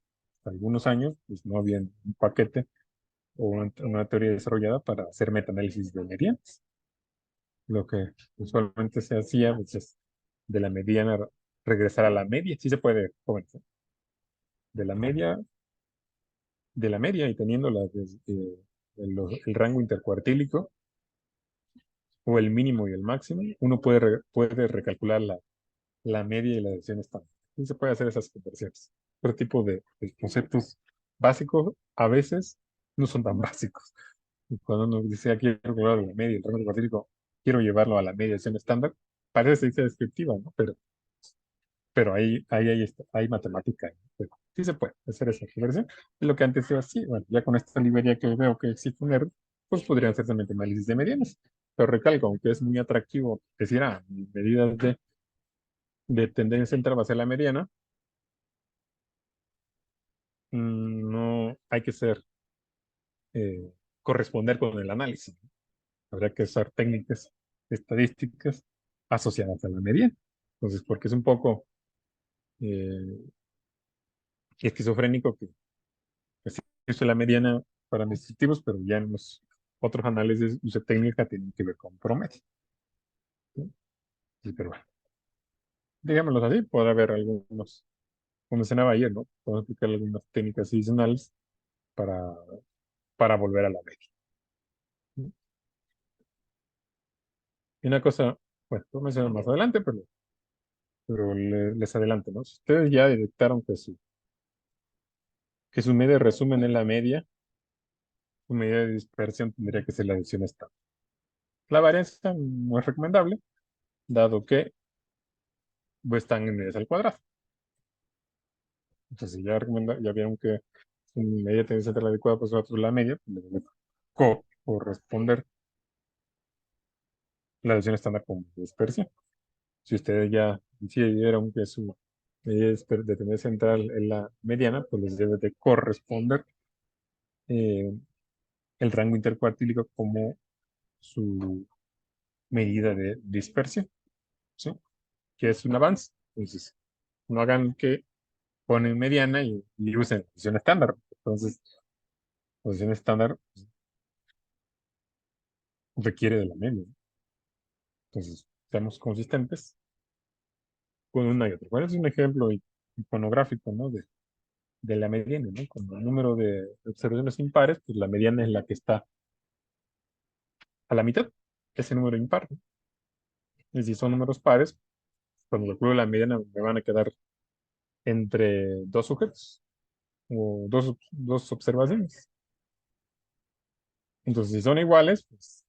algunos años pues no había un paquete o una teoría desarrollada para hacer metaanálisis de medianas. Lo que usualmente se hacía pues, es de la mediana regresar a la media. Sí se puede, jóvenes, ¿eh? De la media y teniendo el rango intercuartílico o el mínimo y el máximo, uno puede recalcular la media y la desviación estándar. Sí se puede hacer esas conversiones. Otro tipo de conceptos básicos a veces no son tan básicos. Y cuando uno dice, quiero calcular la media y el rango intercuartílico, quiero llevarlo a la media desviación estándar, parece ser descriptiva, ¿no? Pero hay matemática, ¿no? Pero sí se puede hacer esa conversión. Y lo que antes era así, bueno, ya con esta librería que veo que existe un error, pues podrían hacer también análisis de medianas. Pero recalco, aunque es muy atractivo decir, mi medida de tendencia central va a ser la mediana, no hay que eh, corresponder con el análisis. Habría que usar técnicas estadísticas asociadas a la mediana. Entonces, porque es un poco eh, esquizofrénico que si uso la mediana para descriptivos, pero ya en los otros análisis de técnica tienen que ver con promedio. ¿Sí? Sí, pero bueno, digámoslo así, puede haber algunos, como mencionaba ayer, ¿no? Podemos aplicar algunas técnicas adicionales para, para volver a la media. ¿Sí? Y una cosa, bueno, lo menciono más adelante, pero les adelanto, ¿no? Si ustedes ya detectaron que su media de resumen es la media, su medida de dispersión tendría que ser la división estándar. La varianza no es recomendable, dado que pues, están en medidas al cuadrado. Entonces, ya vieron que su media tiene que ser la adecuada, pues nosotros la media, pues, le debe corresponder la división estándar con dispersión. Si ustedes ya decidieron que su medida de tendencia central es la mediana, pues les debe de corresponder eh, el rango intercuartílico como su medida de dispersión, ¿sí? Que es un avance. Entonces, no hagan que ponen mediana y usen posición estándar. Entonces, posición estándar requiere de la media, ¿no? Entonces, seamos consistentes con una y otra. ¿Cuál es un ejemplo iconográfico, ¿no? De la mediana, ¿no? Con el número de observaciones impares, pues la mediana es la que está a la mitad, ese número impar, ¿no? Y si son números pares, cuando calculo la mediana me van a quedar entre dos sujetos o dos observaciones. Entonces, si son iguales, pues,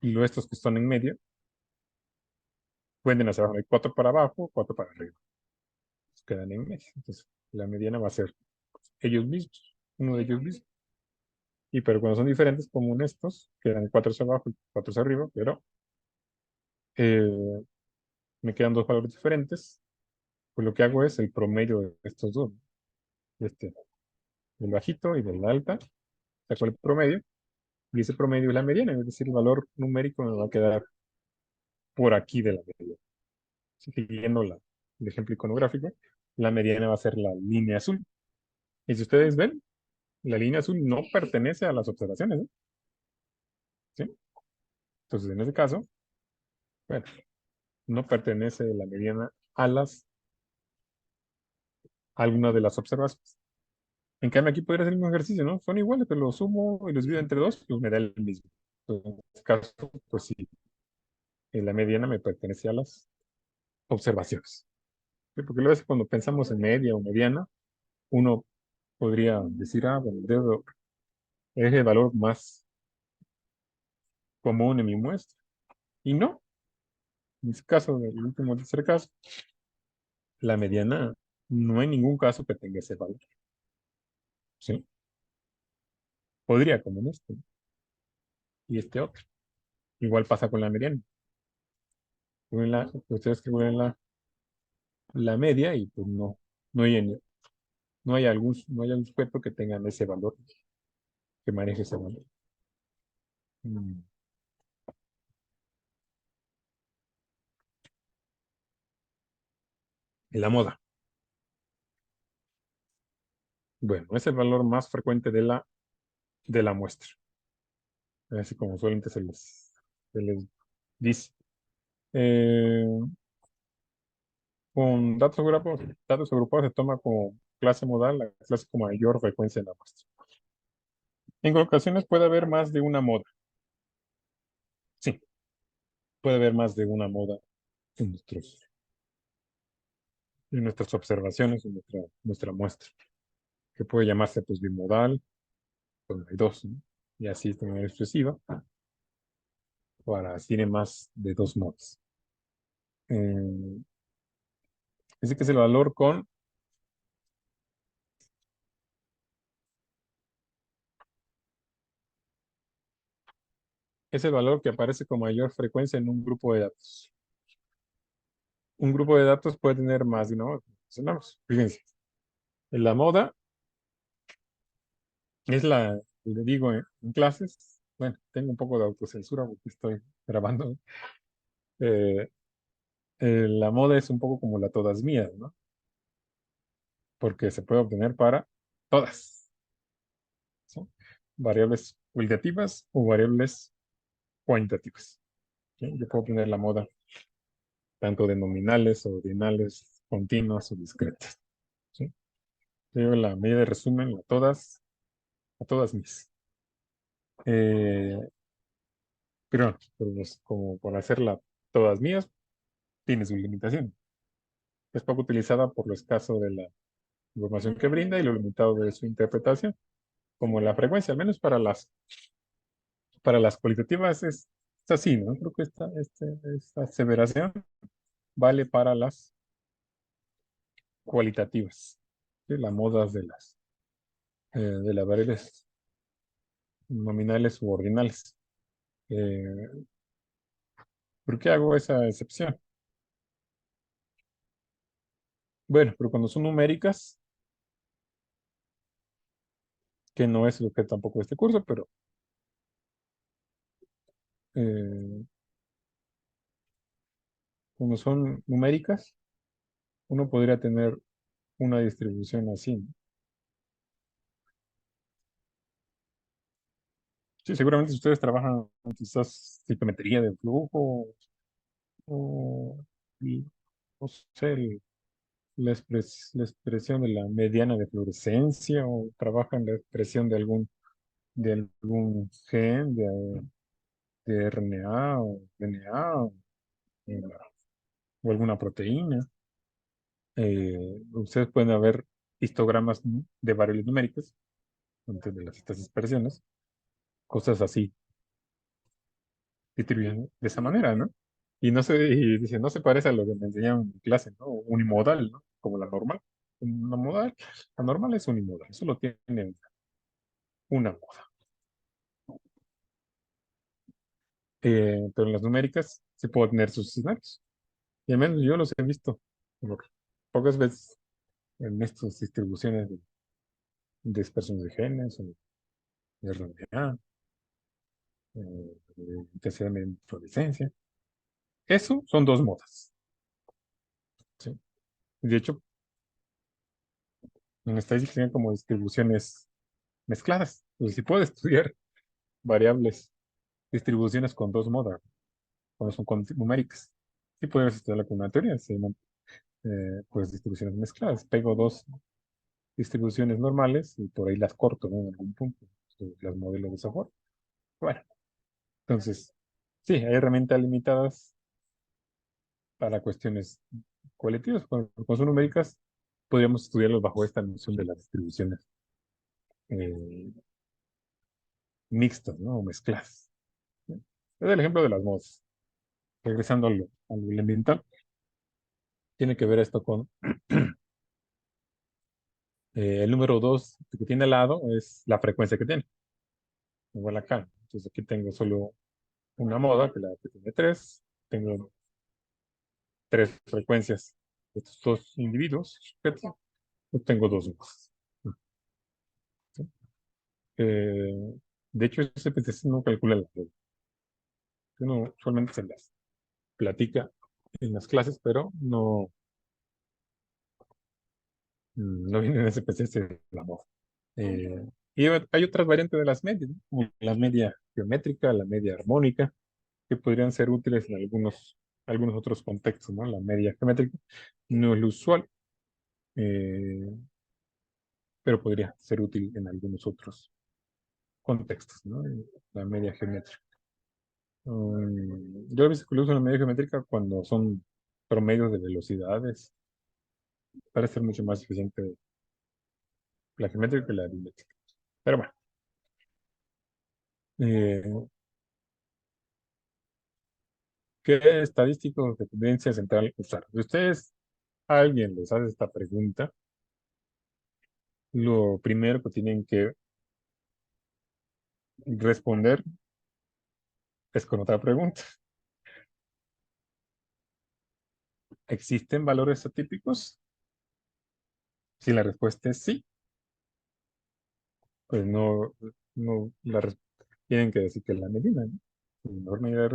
y estos que están en medio, pueden hacia abajo. Hay cuatro para abajo, cuatro para arriba. Pues quedan en medio. Entonces, la mediana va a ser ellos mismos, uno de ellos mismos. Y pero cuando son diferentes, como en estos, quedan cuatro hacia abajo y cuatro hacia arriba, pero eh, me quedan dos valores diferentes, pues lo que hago es el promedio de estos dos, ¿no? Este, del bajito y del alta, saco el promedio, y ese promedio es la mediana, es decir, el valor numérico me va a quedar por aquí de la mediana. Siguiendo el ejemplo iconográfico, la mediana va a ser la línea azul. Y si ustedes ven, la línea azul no pertenece a las observaciones, ¿no? ¿Sí? Entonces, en ese caso, bueno, no pertenece la mediana a alguna de las observaciones. En cambio, aquí podría ser el mismo ejercicio, ¿no? Son iguales, pero los sumo y los divido entre dos, pues me da el mismo. Entonces, en este caso, pues sí, la mediana me pertenece a las observaciones. ¿Sí? Porque luego cuando pensamos en media o mediana, uno podría decir, ah, bueno, es el valor más común en mi muestra. Y no, en este caso, el último tercer caso, la mediana no hay ningún caso que tenga ese valor. ¿Sí? Podría, como en este, ¿no? Y este otro. Igual pasa con la mediana. Ustedes calculan la media y pues no hay algún sujeto que tenga ese valor, que maneje ese valor. Mm, En la moda. Bueno, es el valor más frecuente de la muestra. Así como solamente se les dice. Eh, con datos agrupados se toma como clase modal la clase con mayor frecuencia en la muestra. En ocasiones puede haber más de una moda. Sí, puede haber más de una moda en nuestras observaciones, en nuestra muestra, que puede llamarse pues bimodal, pues hay dos, ¿no? Y así de manera expresiva, para tiene más de dos modos. Eh, Dice que es el valor es el valor que aparece con mayor frecuencia en un grupo de datos. Un grupo de datos puede tener más de una moda. Mencionamos. Fíjense, en la moda es le digo en clases, bueno, tengo un poco de autocensura porque estoy grabando. eh, la moda es un poco como la todas mías, ¿no? Porque se puede obtener para todas, ¿sí? Variables cualitativas o variables cuantitativas, ¿sí? Yo puedo poner la moda tanto de nominales, ordinales, continuas o discretas, ¿sí? Yo digo la medida de resumen a todas mis. Eh, pero pues, como por hacerla todas mías, tiene su limitación. Es poco utilizada por lo escaso de la información que brinda y lo limitado de su interpretación, como la frecuencia, al menos para las cualitativas es así, ¿no? Creo que esta aseveración vale para las cualitativas, ¿sí? Las modas de las variables nominales u ordinales. Eh, ¿Por qué hago esa excepción? Bueno, pero cuando son numéricas, que no es lo que tampoco de este curso, pero eh, cuando son numéricas, uno podría tener una distribución así, ¿no? Sí, seguramente si ustedes trabajan quizás ciclometría de flujo o, y, no sé, la expresión de la mediana de fluorescencia o trabajan la expresión de algún gen de RNA o DNA eh, o alguna proteína. Ustedes pueden haber histogramas, ¿no?, de variables numéricas antes de estas expresiones, cosas así, distribuyen de esa manera, ¿no? Y no se, y dice, no se parece a lo que me enseñaron en clase, ¿no? Unimodal, ¿no? Como la normal. Una modal, la normal es unimodal, solo tiene una moda. Pero en las numéricas se puede tener sus escenarios. Y al menos yo los he visto como que pocas veces en estas distribuciones de expresiones de genes o de RNA, de intensidad de fluorescencia. Eso son dos modas, ¿sí? De hecho, en estadística se ven como distribuciones mezcladas. Pues si puedo estudiar variables, distribuciones con dos modas, cuando son numéricas. Sí puedes estudiar la combinatoria, se llaman pues distribuciones mezcladas. Pego dos distribuciones normales y por ahí las corto, ¿no? En algún punto. Las modelo de esa forma. Bueno, entonces, sí, hay herramientas limitadas para cuestiones colectivas. Cuando son numéricas, podríamos estudiarlos bajo esta noción de las distribuciones eh, mixtas, ¿no? O mezcladas. ¿Sí? Es el ejemplo de las modas. Regresando a lo ambiental, tiene que ver esto con el número 2 que tiene al lado es la frecuencia que tiene. Igual acá. Entonces aquí tengo solo una moda, que la que tiene 3. Tengo 3 frecuencias de estos dos individuos. Sujetos. Yo tengo dos modas. ¿Sí? De hecho, ese PTC no calcula la moda. Uno usualmente se las platica en las clases, pero no viene en ese PTC la moda. Y hay otras variantes de las medias, ¿no? Como la media geométrica, la media armónica, que podrían ser útiles en algunos otros contextos, ¿no? La media geométrica no es lo usual, eh, pero podría ser útil en algunos otros contextos, ¿no? La media geométrica. Yo he visto que lo uso la media geométrica cuando son promedios de velocidades. Parece ser mucho más eficiente la geométrica que la aritmética. Pero bueno, eh, ¿qué estadísticos de tendencia central usar? Si ustedes, alguien les hace esta pregunta, lo primero que tienen que responder es con otra pregunta. ¿Existen valores atípicos? Si la respuesta es sí, pues no tienen que decir que es la medida, ¿no? La mejor medida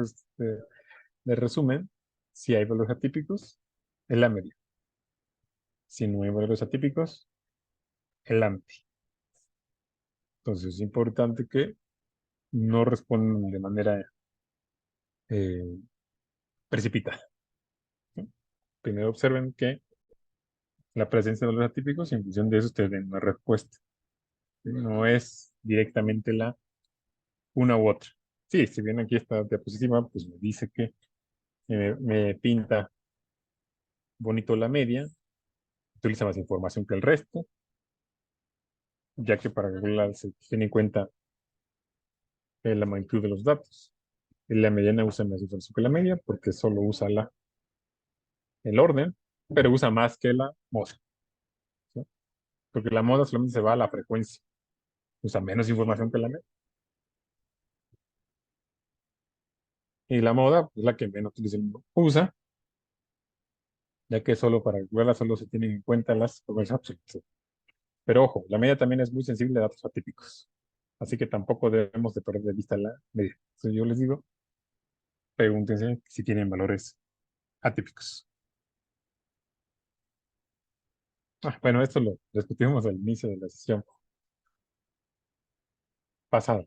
de resumen, si hay valores atípicos, es la medida. Si no hay valores atípicos, el AMPI. Entonces es importante que no respondan de manera eh, precipitada, ¿sí? Primero observen que la presencia de los atípicos y en función de eso ustedes den una respuesta, ¿sí? No es directamente la una u otra. Sí, si bien aquí esta diapositiva, pues me dice que me pinta bonito la media, utiliza más información que el resto, ya que para calcular se tiene en cuenta la magnitud de los datos. La mediana usa más información que la media porque solo usa el orden, pero usa más que la moda, ¿sí? Porque la moda solamente se va a la frecuencia, usa menos información que la media. Y la moda es la que menos usa, ya que solo para calcularla solo se tienen en cuenta las frecuencias absolutas. Pero ojo, la media también es muy sensible a datos atípicos. Así que tampoco debemos de perder de vista la media. Entonces yo les digo, pregúntense si tienen valores atípicos. Bueno, esto lo discutimos al inicio de la sesión pasada.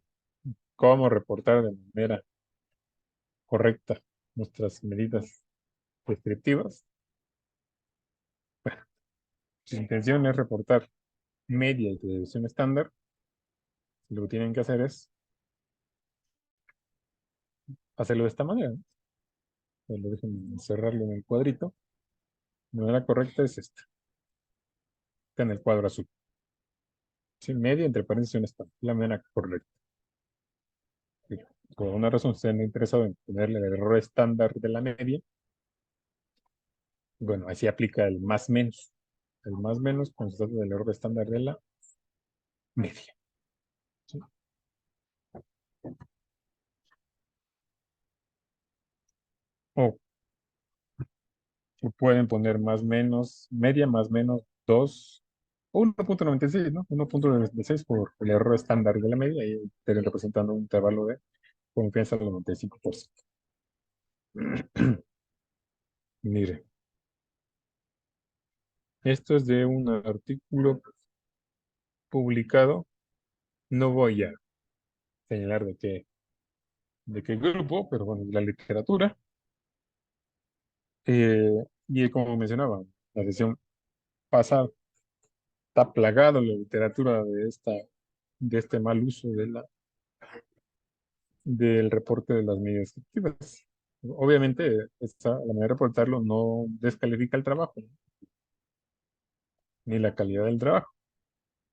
Cómo reportar de manera correcta nuestras medidas descriptivas. Bueno, si su intención es reportar media y desviación estándar, lo que tienen que hacer es hacerlo de esta manera, ¿no? Lo dejen encerrarlo en el cuadrito. La manera correcta es esta, está en el cuadro azul. Sí, media entre paréntesis un estándar, la manera correcta. Sí, por una razón, si están interesados en ponerle el error estándar de la media, bueno, así aplica el más menos. El más menos cuando se trata del error estándar de la media. ¿Sí? O pueden poner más menos, media más menos 2 o 1.96, ¿no? 1.96 por el error estándar de la media y estarían representando un intervalo de confianza del 95%. Mire, esto es de un artículo publicado. No voy a señalar de qué grupo, pero bueno, la literatura. Y como mencionaba, la sesión pasada está plagado la literatura de este mal uso del reporte de las medidas efectivas. Obviamente, la manera de reportarlo no descalifica el trabajo, ¿no? Ni la calidad del trabajo.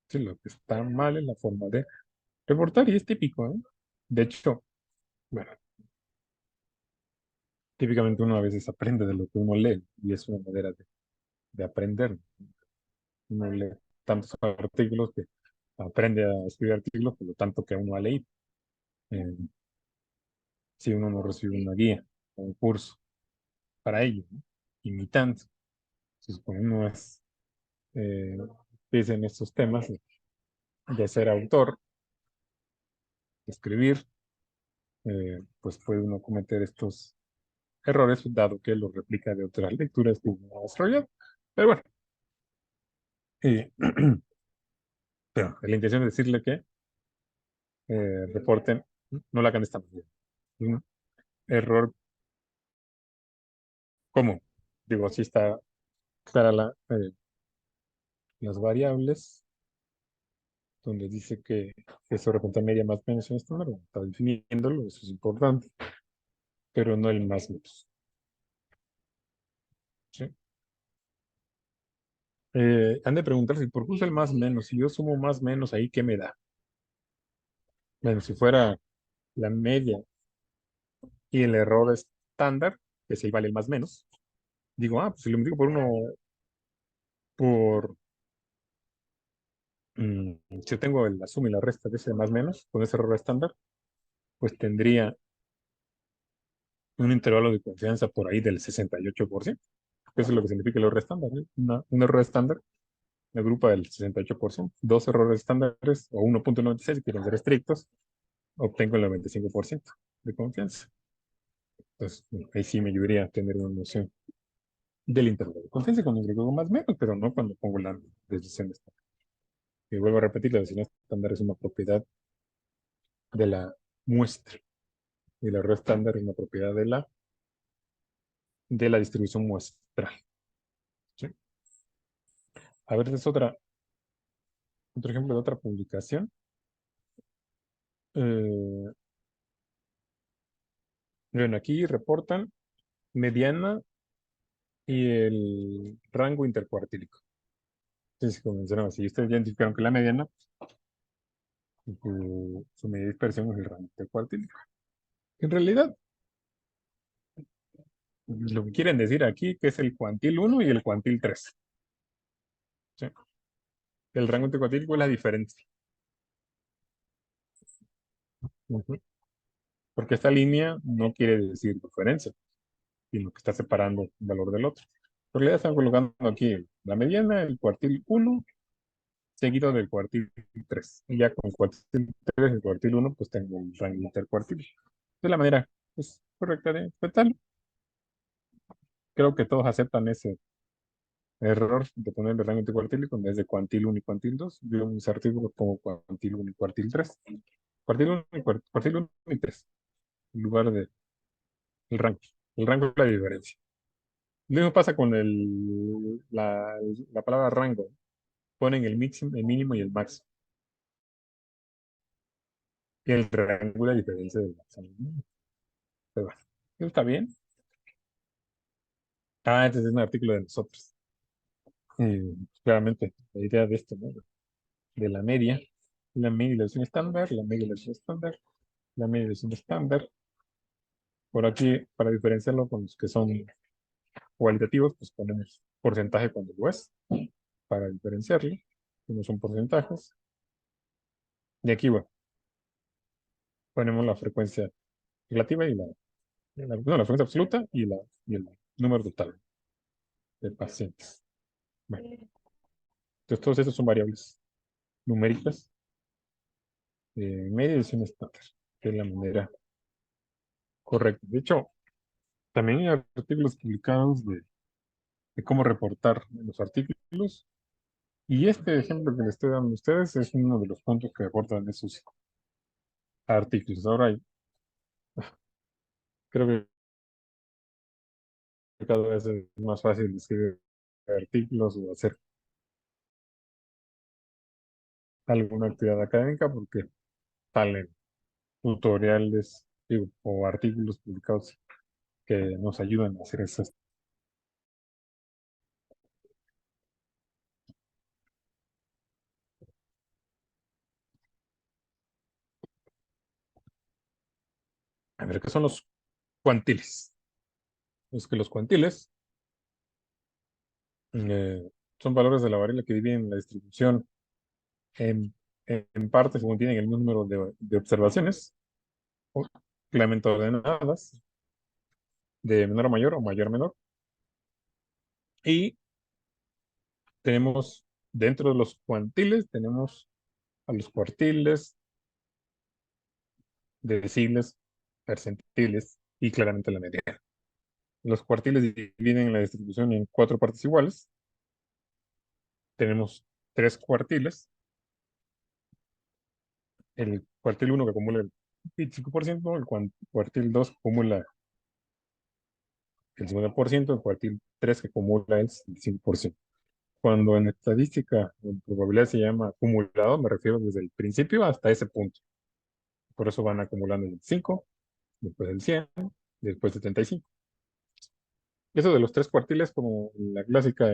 Sí, lo que está mal es la forma de reportar y es típico, ¿no? De hecho, bueno, típicamente uno a veces aprende de lo que uno lee y es una manera de aprender. Uno lee tantos artículos que aprende a escribir artículos por lo tanto que uno ha leído. Eh, si uno no recibe una guía o un curso para ello, ¿no? Imitando. Entonces, cuando uno empieza en estos temas de ser autor, de escribir, pues puede uno cometer estos errores, dado que lo replica de otras lecturas que uno ha desarrollado. Pero bueno, eh, pero la intención es decirle que reporten, no la hagan de esta manera. Un error común. Digo, si está clara las variables, donde dice que se representa media más menos en este número, está definiéndolo, eso es importante, pero no el más menos. ¿Sí? Han de preguntarse, ¿por qué usa el más menos? Si yo sumo más menos ahí, ¿qué me da? Bueno, si fuera la media y el error estándar, que es ahí vale el más menos, digo, pues si lo multiplico por uno, por, si yo tengo la suma y la resta de ese más menos, con ese error estándar, pues tendría un intervalo de confianza por ahí del 68%. Eso es lo que significa el error estándar, ¿eh? Un error estándar me agrupa del 68%. Dos errores estándares o 1.96, si quieren ser estrictos, obtengo el 95% de confianza. Entonces, ahí sí me ayudaría a tener una noción del intervalo de confianza cuando agrego más menos, pero no cuando pongo la decisión estándar. Y vuelvo a repetir, la desviación estándar es una propiedad de la muestra. Y el error estándar es una propiedad de la distribución muestral. ¿Sí? A ver, es otro ejemplo de otra publicación. Eh, bueno, aquí reportan mediana y el rango intercuartílico. Entonces, como mencionaba, si ustedes identificaron que la mediana, su medida de dispersión es el rango intercuartílico. En realidad, lo que quieren decir aquí que es el cuantil 1 y el cuantil 3. ¿Sí? El rango intercuartílico es la diferencia. Ujú. Porque esta línea no quiere decir diferencia, sino que está separando un valor del otro. En realidad están colocando aquí la mediana, el cuartil 1, seguido del cuartil 3. Y ya con el cuartil 3 y el cuartil 1, pues tengo el rango intercuartil. De la manera pues, correcta de interpretarlo. Creo que todos aceptan ese error de poner el rango intercuartílico en vez de cuantil 1 y cuantil 2. Yo en mis artículos pongo cuantil 1 y cuartil 3. Cuartil 1 y cuartil 1 y 3, en lugar de el rango. El rango es la diferencia. Lo mismo pasa con la palabra rango. Ponen el mínimo y el máximo. Y el rango es la diferencia del máximo. Pero bueno, eso está bien. Ah, este es un artículo de nosotros. Claramente, la idea de esto, ¿no? De la media y la desviación estándar, la media y la desviación estándar, la media y la desviación estándar. Por aquí, para diferenciarlo con los que son cualitativos, pues ponemos porcentaje cuando lo es, para diferenciarlo. No son porcentajes. Y aquí, bueno, ponemos la frecuencia relativa y no, la frecuencia absoluta y el número total de pacientes. Bueno, entonces todos estos son variables numéricas de media y desviación estándar, que es la manera correcta. De hecho, también hay artículos publicados de cómo reportar los artículos. Y este ejemplo que les estoy dando a ustedes es uno de los puntos que abordan esos artículos. Ahora creo que cada vez es más fácil escribir artículos o hacer alguna actividad académica porque salen tutoriales, digo, o artículos publicados que nos ayudan a hacer eso. A ver, ¿qué son los cuantiles? Es que los cuantiles eh, son valores de la variable que dividen la distribución en, en partes según tienen el número de observaciones, o claramente ordenadas, de menor a mayor o mayor a menor. Y tenemos dentro de los cuantiles, tenemos a los cuartiles, deciles, percentiles y claramente la media. Los cuartiles dividen la distribución en cuatro partes iguales. Tenemos tres cuartiles. El cuartil 1 que acumula el 25%, el cuartil 2 acumula el 50%, el cuartil 3 que acumula el 5%. Cuando en estadística o en probabilidad se llama acumulado, me refiero desde el principio hasta ese punto. Por eso van acumulando el 5, después el 100, después el 75. Eso de los tres cuartiles, como la clásica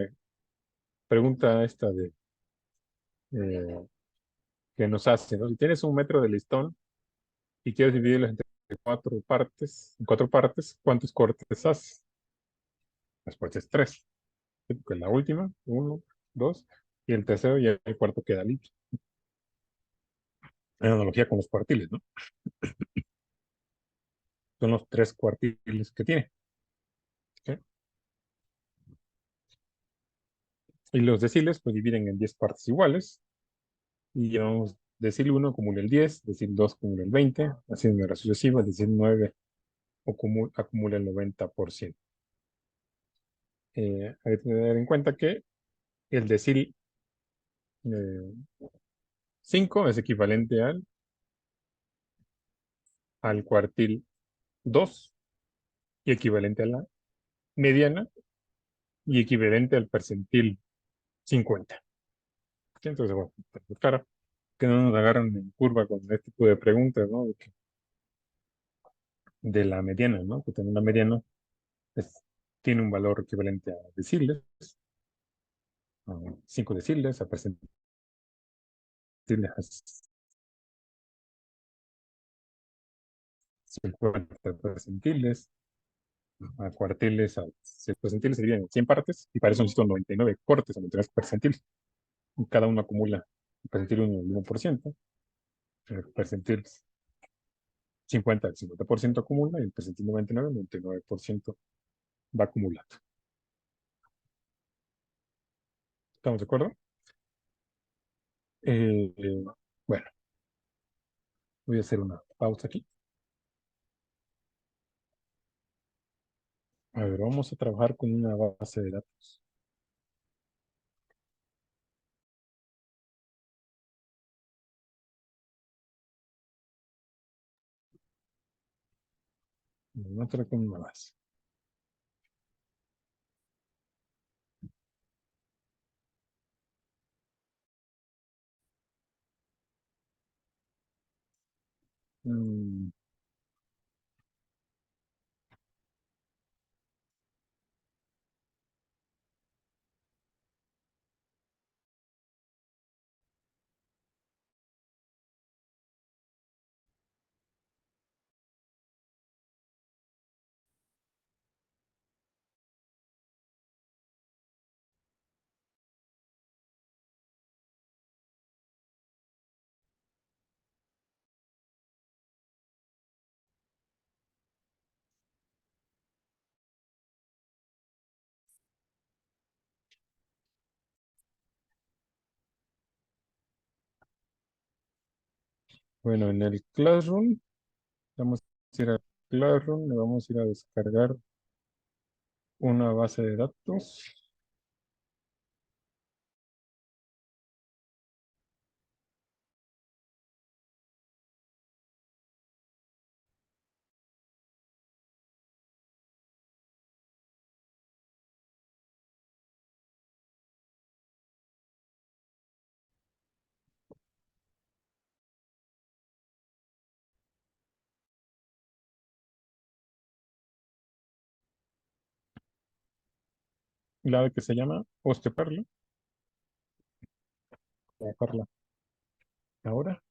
pregunta esta eh, que nos hace, ¿no? Si tienes un metro de listón y quieres dividirlo entre cuatro partes, ¿cuántos cortes haces? La respuesta es tres. ¿Sí? Porque la última, uno, dos, y el tercero y el cuarto queda libre. En analogía con los cuartiles, ¿no? Son los tres cuartiles que tiene. ¿Sí? Y los deciles, pues dividen en 10 partes iguales. Y llevamos decil 1 acumula el 10, decil 2 acumula el 20, así de manera sucesiva, decil 9 acumula el 90%. Hay que tener en cuenta que el decil 5 es equivalente al cuartil 2 y equivalente a la mediana y equivalente al percentil 50. ¿Sí? Entonces, bueno, pues, claro, que no nos agarran en curva con este tipo de preguntas, ¿no? De la mediana, ¿no? Que también la mediana pues, tiene un valor equivalente a deciles, a 5 deciles, a percentiles, a 50 percentiles, a cuartiles, a percentiles se dividen en 100 partes, y para eso necesito 99 cortes, a 99 percentiles. Y cada uno acumula el percentil 1 el 1%, el percentil 50 el 50% acumula, y el percentil 99 el 99% va acumulando. ¿Estamos de acuerdo? Bueno, voy a hacer una pausa aquí. A ver, vamos a trabajar con una base de datos. Vamos a trabajar con una base. Mm, bueno, en el Classroom, vamos a ir a Classroom, le vamos a ir a descargar una base de datos. La que se llama Osteoperla. Voy a bajarla ahora.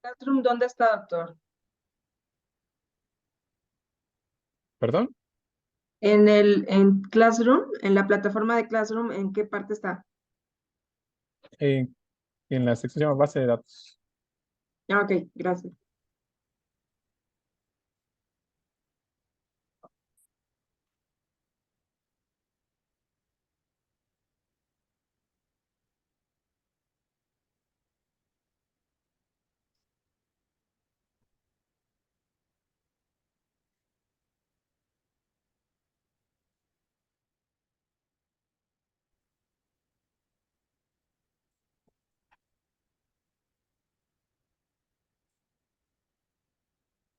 Classroom, ¿dónde está, doctor? ¿Perdón? En Classroom, en la plataforma de Classroom, ¿en qué parte está? En, en la sección se llama base de datos. Ah, ok, gracias.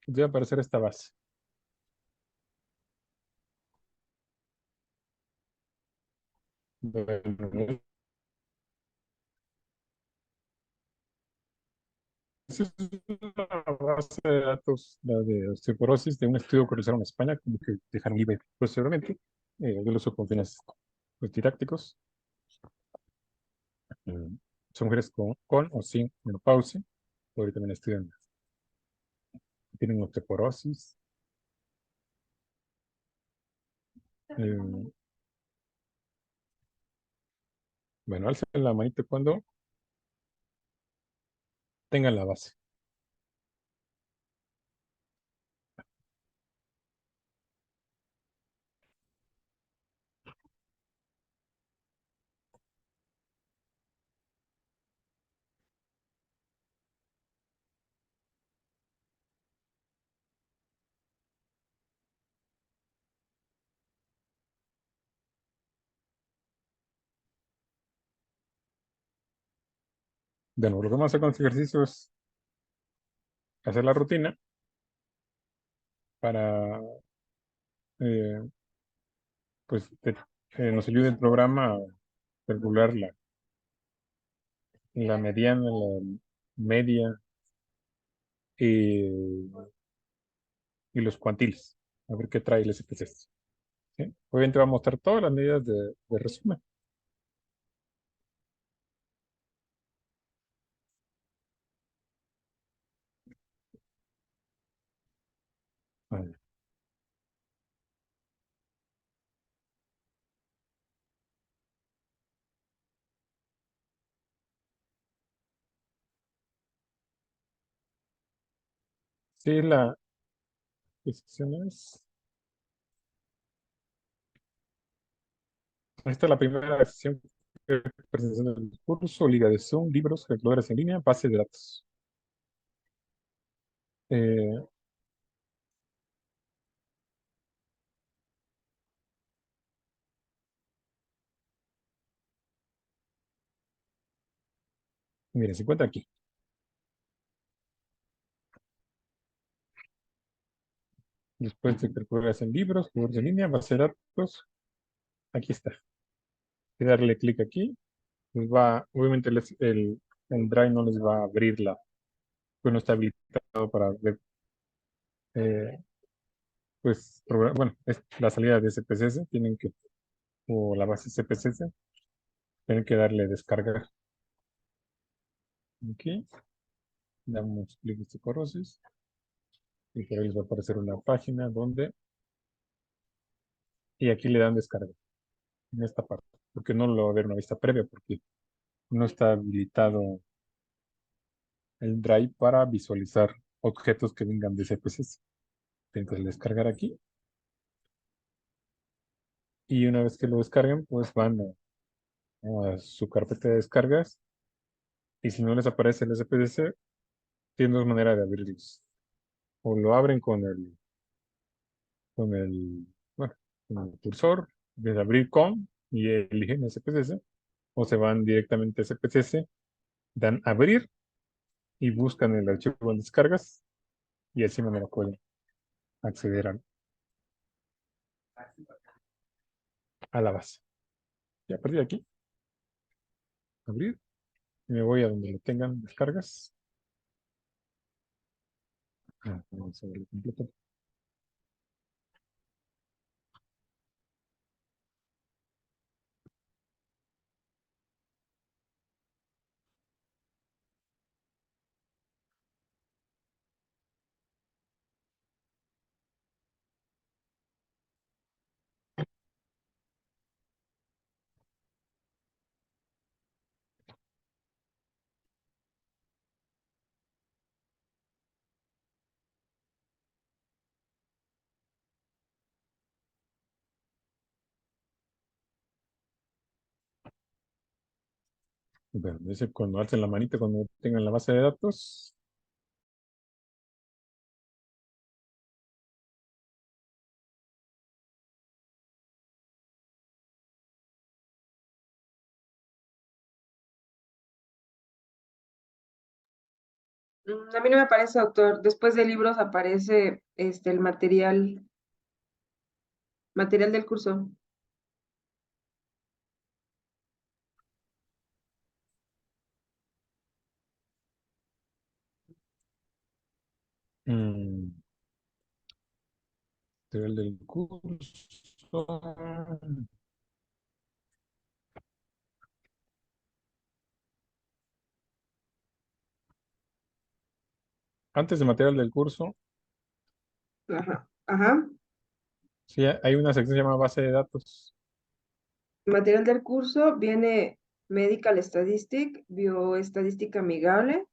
Debe aparecer esta base. Bueno, esa es una base de datos, la de osteoporosis, de un estudio que realizaron en España, como que dejaron libre posteriormente. Yo lo uso con fines pues, didácticos. Eh, Son mujeres con o sin menopausia, ahorita también estudian, tienen osteoporosis. Eh, bueno, alcen la manita cuando tengan la base. De nuevo, lo que vamos a hacer con este ejercicio es hacer la rutina para, eh, pues, nos ayude el programa a calcular la mediana, la media y, y los cuantiles. A ver qué trae el SPSS. ¿Sí? Obviamente va a mostrar todas las medidas de resumen. A ver, sí, la sección es. Esta es la primera sección, presentación del curso, liga de Zoom, libros, calculadoras en línea, base de datos. Eh, Miren, se encuentra aquí. Después de calculadoras en libros, calculadoras en línea, base de datos, aquí está. Y darle clic aquí, obviamente el Drive no les va a abrir pues no está habilitado para ver, eh, pues, bueno, es la salida de SPSS, o la base SPSS, tienen que darle descargar. Aquí, damos clic en este corrosis, y por ahí les va a aparecer una página y aquí le dan descarga, en esta parte, porque no lo va a ver una vista previa, porque no está habilitado el Drive para visualizar objetos que vengan de CPCs. Entonces descargar aquí y una vez que lo descarguen, pues van a su carpeta de descargas y si no les aparece el SPDC, tienen dos maneras de abrirlos. O lo abren con el, bueno, con el cursor, de abrir con y eligen SPSS, o se van directamente a SPSS, dan abrir y buscan el archivo en descargas y así manera pueden acceder a la base. Y a partir de aquí, abrir, y me voy a donde lo tengan descargas. Vamos a verlo completo. Bueno, dice cuando alcen la manita, cuando tengan la base de datos. A mí no me aparece, doctor. Después de libros aparece el material del curso. mm, Material del curso. Antes de material del curso, Ajá, ajá. sí, hay una sección que se llama base de datos. Material del curso viene Medical Statistic, Bioestadística Amigable,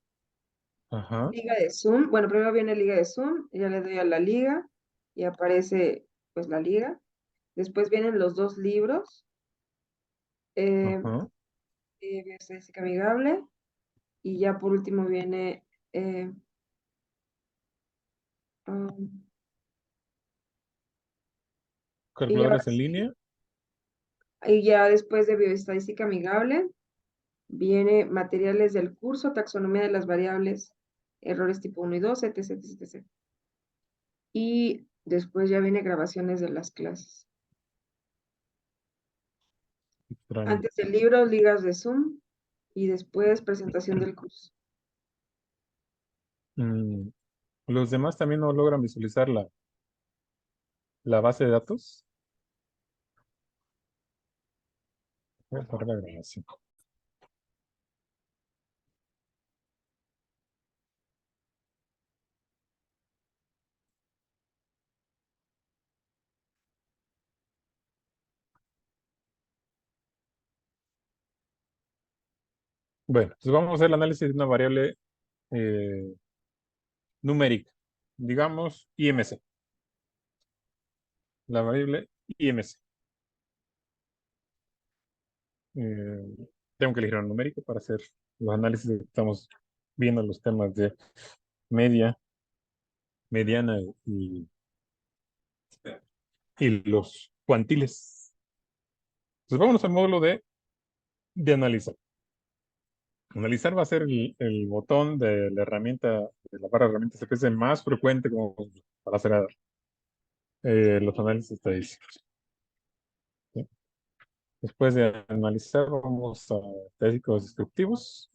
Ajá, Liga de Zoom. Bueno, primero viene Liga de Zoom, ya le doy a la liga y aparece pues la liga. Después vienen los dos libros, eh, ajá. Bioestadística Amigable y ya por último viene eh, um, y ahora Calculadoras en sí, línea. y ya después de Bioestadística Amigable Viene materiales del curso, taxonomía de las variables, errores tipo 1 y 2, etc, etc, etc. Y después ya viene grabaciones de las clases. Extraño. Antes del libro, ligas de Zoom y después presentación del curso. Mm, Los demás también no logran visualizar la base de datos. Voy a parar la grabación. Bueno, entonces vamos a hacer el análisis de una variable eh, numérica, digamos IMC, la variable IMC. Tengo que elegir un numérico para hacer los análisis que estamos viendo, los temas de media, mediana y los cuantiles. Entonces vámonos al módulo de analizar. Analizar va a ser el botón de la herramienta, de la barra de herramientas CPC más frecuente como para hacer los análisis estadísticos. ¿Sí? Después de analizar, vamos a estadísticos descriptivos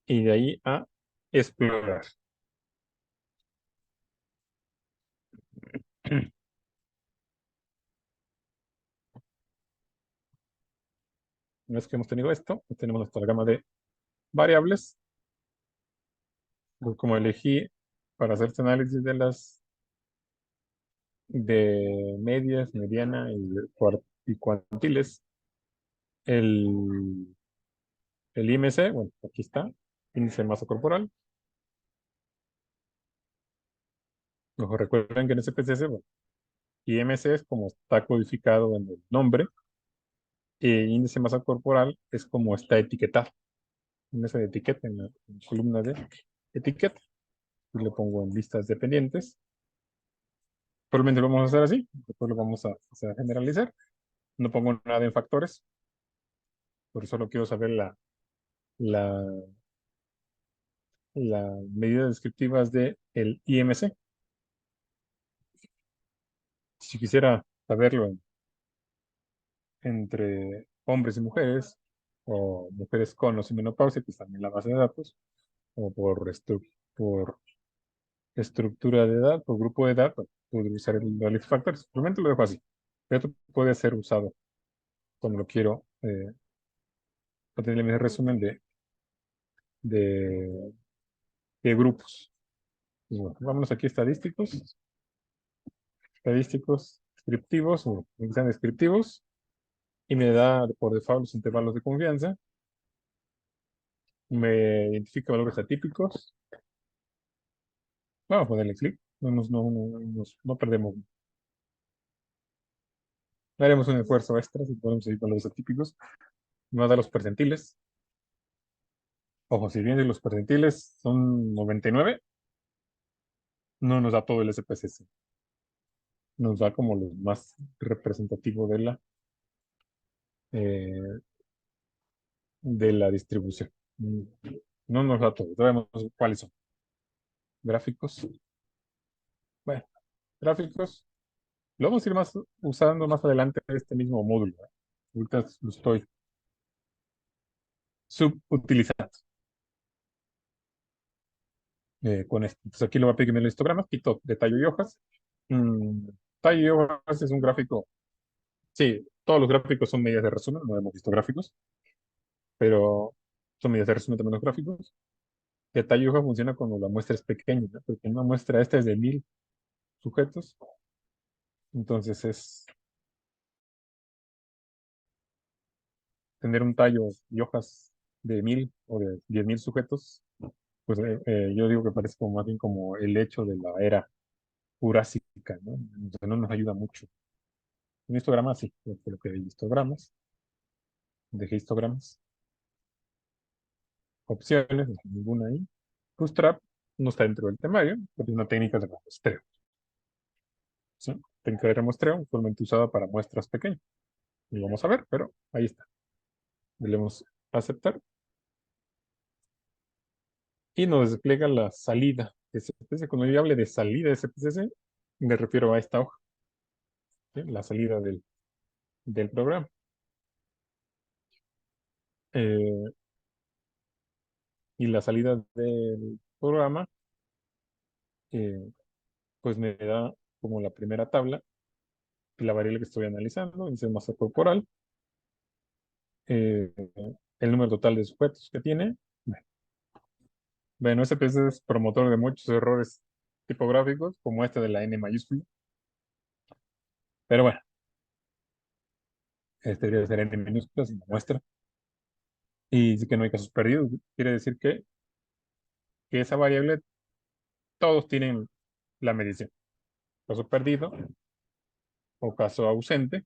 y de ahí a explorar. Una vez que hemos tenido esto, tenemos nuestra gama de variables. Pues como elegí para hacer este análisis de medias, mediana y cuantiles, el, el IMC, bueno, aquí está, índice de masa corporal. Ojo, recuerden que en SPSS, bueno, IMC es como está codificado en el nombre, e índice de masa corporal es como está etiquetado, en esa etiqueta, en la columna de etiqueta. Y le pongo en listas dependientes. Probablemente lo vamos a hacer así, después lo vamos a generalizar. No pongo nada en factores, por eso solo quiero saber la, las medidas descriptivas de el IMC. Si quisiera saberlo entre hombres y mujeres, o mujeres con o sin menopausia, pues también la base de datos, o por estructura de edad, por grupo de edad, pues, puedo usar el list factor. Simplemente lo dejo así. Esto puede ser usado cuando lo quiero obtener mi resumen de, de grupos. Y bueno, vámonos aquí a estadísticos descriptivos, o que sean descriptivos, y me da por default los intervalos de confianza, me identifica valores atípicos. Vamos a ponerle clic, no perdemos, no haremos un esfuerzo extra si podemos seguir valores atípicos. Me va a dar los percentiles. Ojo, si bien los percentiles son 99, no nos da todo el SPSS. Nos da como lo más representativo eh, de la distribución. No nos da todo, sabemos cuáles son. Gráficos. Bueno, gráficos. Lo vamos a ir usando más adelante en este mismo módulo. Ahorita lo estoy subutilizando con esto. Entonces aquí lo voy a pedir en el histograma, quito de tallo y hojas. Mm, Tallo y hojas es un gráfico. Sí, todos los gráficos son medidas de resumen, no hemos visto gráficos, pero son medidas de resumen también los gráficos. De tallo y hoja funciona cuando la muestra es pequeña, ¿no? Porque una muestra esta es de 1000 sujetos, entonces es tener un tallo y hojas de 1000 o de 10.000 sujetos, pues yo digo que parece como más bien como el hecho de la era jurásica, ¿no? Entonces no nos ayuda mucho. Un histograma sí, lo que hay histogramas, dejé histogramas, opciones, no hay ninguna ahí. Bootstrap no está dentro del temario, porque es una técnica de rastreo, ¿sí? Técnica de rastreo usualmente usada para muestras pequeñas. Lo vamos a ver, pero ahí está. Le damos a aceptar y nos despliega la salida de SPSS. Cuando yo hable de salida de SPSS, me refiero a esta hoja, ¿sí? La salida del programa. Eh, y la salida del programa, eh, pues me da como la primera tabla la variable que estoy analizando, índice de masa corporal, eh, el número total de sujetos que tiene. Bueno, SPSS es promotor de muchos errores tipográficos, como este de la N mayúscula. Pero bueno, este debe ser N minúscula, si me muestra. Y dice que no hay casos perdidos. Quiere decir que esa variable, todos tienen la medición. Caso perdido o caso ausente,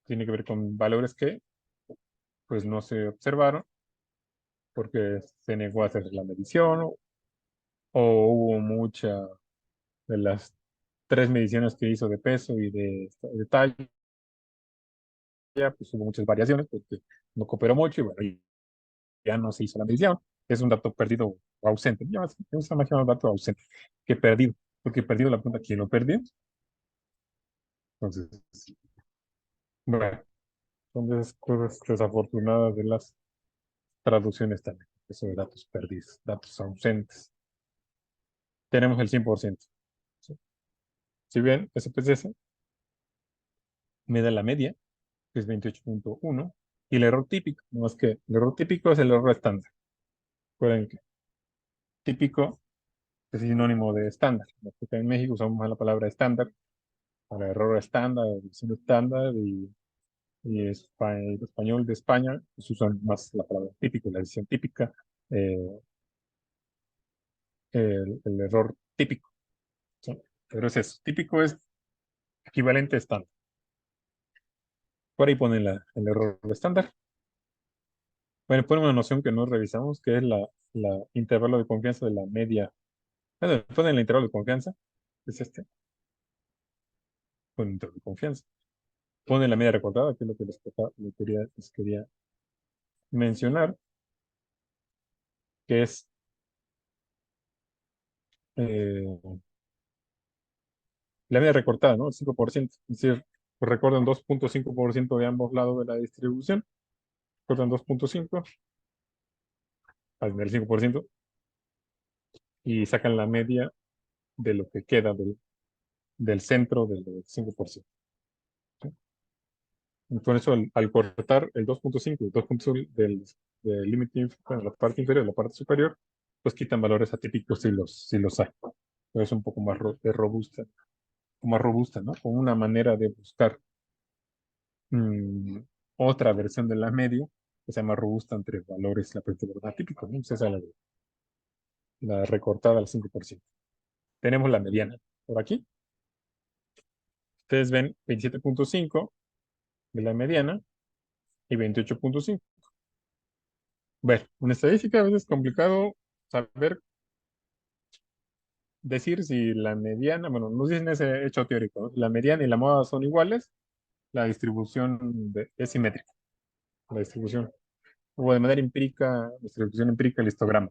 tiene que ver con valores que pues no se observaron porque se negó a hacer la medición o hubo mucha de las tres mediciones que hizo de peso y de talla, pues hubo muchas variaciones porque no cooperó mucho y bueno, y ya no se hizo la medición. Es un dato perdido o ausente. Ya me gusta más llamar dato ausente que perdido, porque perdido la pregunta, ¿quién lo perdió? Entonces, bueno, son de esas cosas desafortunadas de las traducciones también. Eso de datos perdidos, datos ausentes. Tenemos el 100%. ¿Sí? Si bien SPSS me da la media, que es 28.1, y el error típico, no es que el error típico es el error estándar. Recuerden que típico es sinónimo de estándar. Porque en México usamos más la palabra estándar para error estándar, edición estándar, y el español de España pues usan más la palabra típico, la edición típica, eh, el error típico. ¿Sí? Pero es eso, típico es equivalente a estándar. Por ahí ponen el error estándar. Bueno, ponen una noción que no revisamos, que es la intervalo de confianza de la media. Bueno, ponen el intervalo de confianza, es este, con intervalo de confianza. Ponen la media recortada, que es lo que les quería mencionar, que es eh, la media recortada, ¿no? El 5%. Es decir, pues recortan 2.5% de ambos lados de la distribución. Recortan 2.5 al del 5% y sacan la media de lo que queda del centro del 5%. ¿Sí? Y por eso, al cortar el 2.5 y el 2.5 del límite, bueno, la parte inferior y la parte superior, pues quitan valores atípicos si los hay. Pero es un poco más robusta, más robusta, ¿no? Con una manera de buscar mm, otra versión de la media que sea más robusta entre valores, la verdad típico, ¿no? Esa es la recortada al 5%. Tenemos la mediana por aquí. Ustedes ven 27.5 de la mediana y 28.5. Bueno, en estadística a veces es complicado saber decir si la mediana, bueno, nos dicen ese hecho teórico, ¿no? La mediana y la moda son iguales, la distribución es simétrica. La distribución, o de manera empírica, la distribución empírica, el histograma.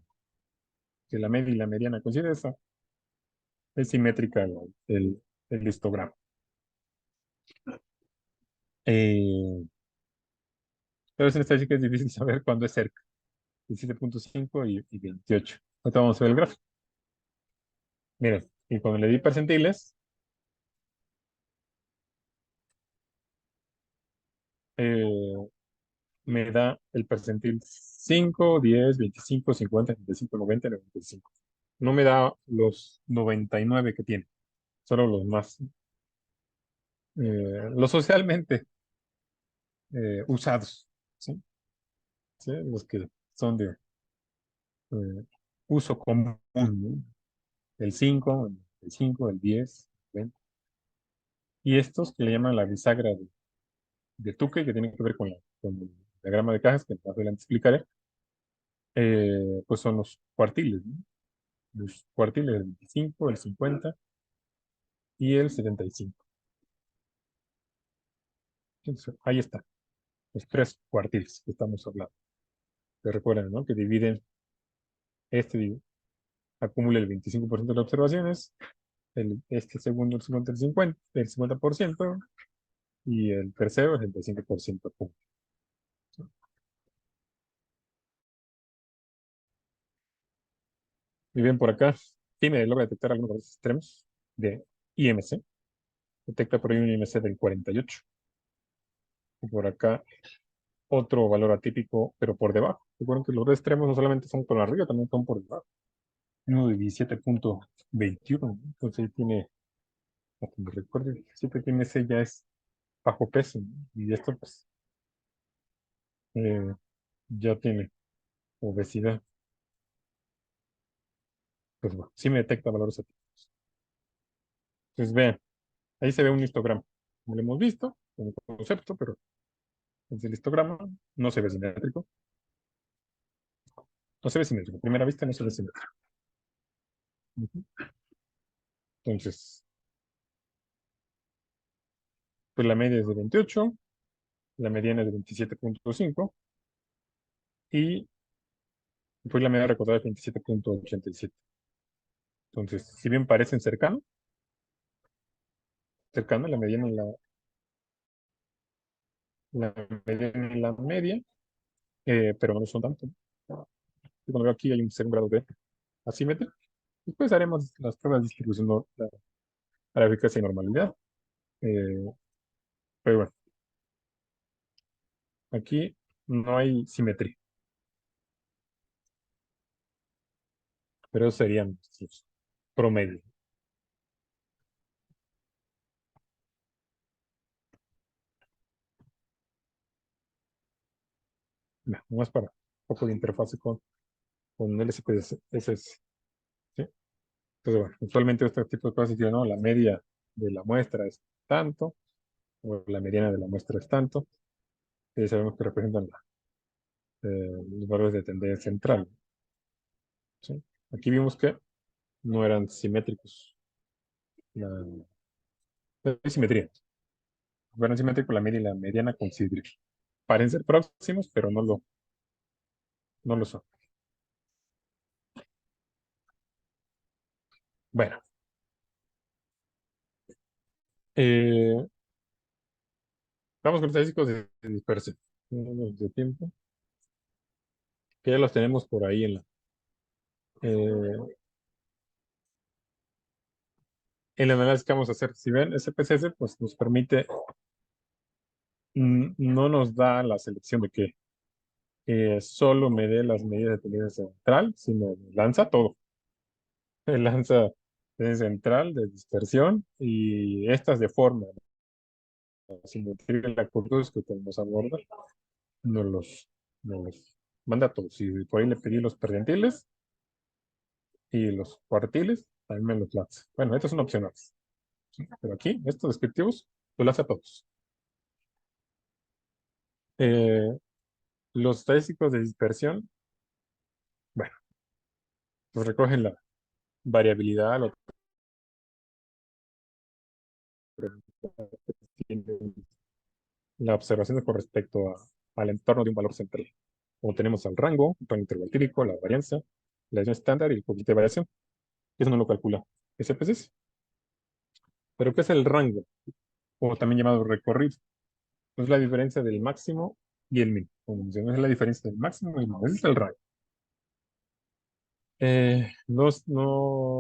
Si la media y la mediana coinciden, es simétrica el histograma. Eh, pero en estadística es difícil saber cuándo es cerca. 17.5 y 28. Ahorita vamos a ver el gráfico. Miren, y cuando le di percentiles, eh, me da el percentil 5, 10, 25, 50, 55, 90, 95. No me da los 99 que tiene, solo los más, los socialmente usados, ¿sí? ¿Sí? Los que son de eh, uso común, ¿no? El 5, el 5, el 10, ¿ven? Y estos que le llaman la bisagra de Tukey, que tienen que ver con el diagrama de cajas, que más adelante explicaré, pues son los cuartiles, ¿no? Los cuartiles del 25, el 50 y el 75. Entonces, ahí está. los tres cuartiles que estamos hablando. Se recuerdan, ¿no? Que dividen, acumula el 25% de las observaciones, este segundo el 50%, y el tercero el 65%. Y bien, por acá, tiene logra detectar algunos valores extremos de IMC. Detecta por ahí un IMC del 48. Y por acá, otro valor atípico, pero por debajo. Recuerden que los dos extremos no solamente son por arriba, también son por debajo. Uno de 17.21, ¿no? Entonces ahí tiene, a que me recuerde, siempre tiene ese ya es bajo peso, ¿no? Y esto pues eh, ya tiene obesidad. Pues bueno, sí me detecta valores atípicos. Entonces vean, ahí se ve un histograma. Como lo hemos visto, como concepto, pero desde el histograma no se ve simétrico. No se ve simétrico. A primera vista no se ve simétrico. Ujú. Entonces, pues la media es de 28, la mediana es de 27.5 y pues la media recordada es 27.87. Entonces, si bien parecen cercano la mediana y la mediana y la media, pero no son tanto. Y cuando veo aquí hay un segundo grado de asimetría. Después haremos las pruebas de distribución para eficacia y normalidad. Eh, pero bueno, aquí no hay simetría, pero esos serían nuestros promedios. No, más para un poco de interfase con el SPSS. ¿Sí? Entonces, bueno, usualmente este tipo de cosas dicen, no, la media de la muestra es tanto, o la mediana de la muestra es tanto, y sabemos que representan los valores de tendencia central. ¿Sí? Aquí vimos que no eran simétricos. No hay simetría. Si fueran simétricos, la media y la mediana coincidirían. Parecen ser próximos, pero no lo son. Bueno, eh, vamos con los estadísticos de dispersión. De tiempo, que ya los tenemos por ahí eh, en el análisis que vamos a hacer. Si ven, SPSS pues nos permite, no nos da la selección de que solo me dé las medidas de tendencia central, sino lanza todo. Me lanza tendencia central, de dispersión y estas de forma, ¿no? Simetría de la curva que nos aborda, nos los manda a todos. Y por ahí le pedí los percentiles y los cuartiles, también me los lanza. Bueno, estos son opcionales. ¿Sí? Pero aquí, estos descriptivos, los lanza a todos. Eh, los estadísticos de dispersión, bueno, pues recogen la variabilidad, tienen la observación con respecto al entorno de un valor central. Como tenemos al rango, el rango intervalítico, la varianza, la desviación estándar y el coeficiente de variación. Eso no lo calcula SPSS. Pero ¿qué es el rango? O también llamado recorrido. Es la diferencia del máximo y el mínimo. Como mencioné, es la diferencia del máximo y el mínimo. Ese es el rango. No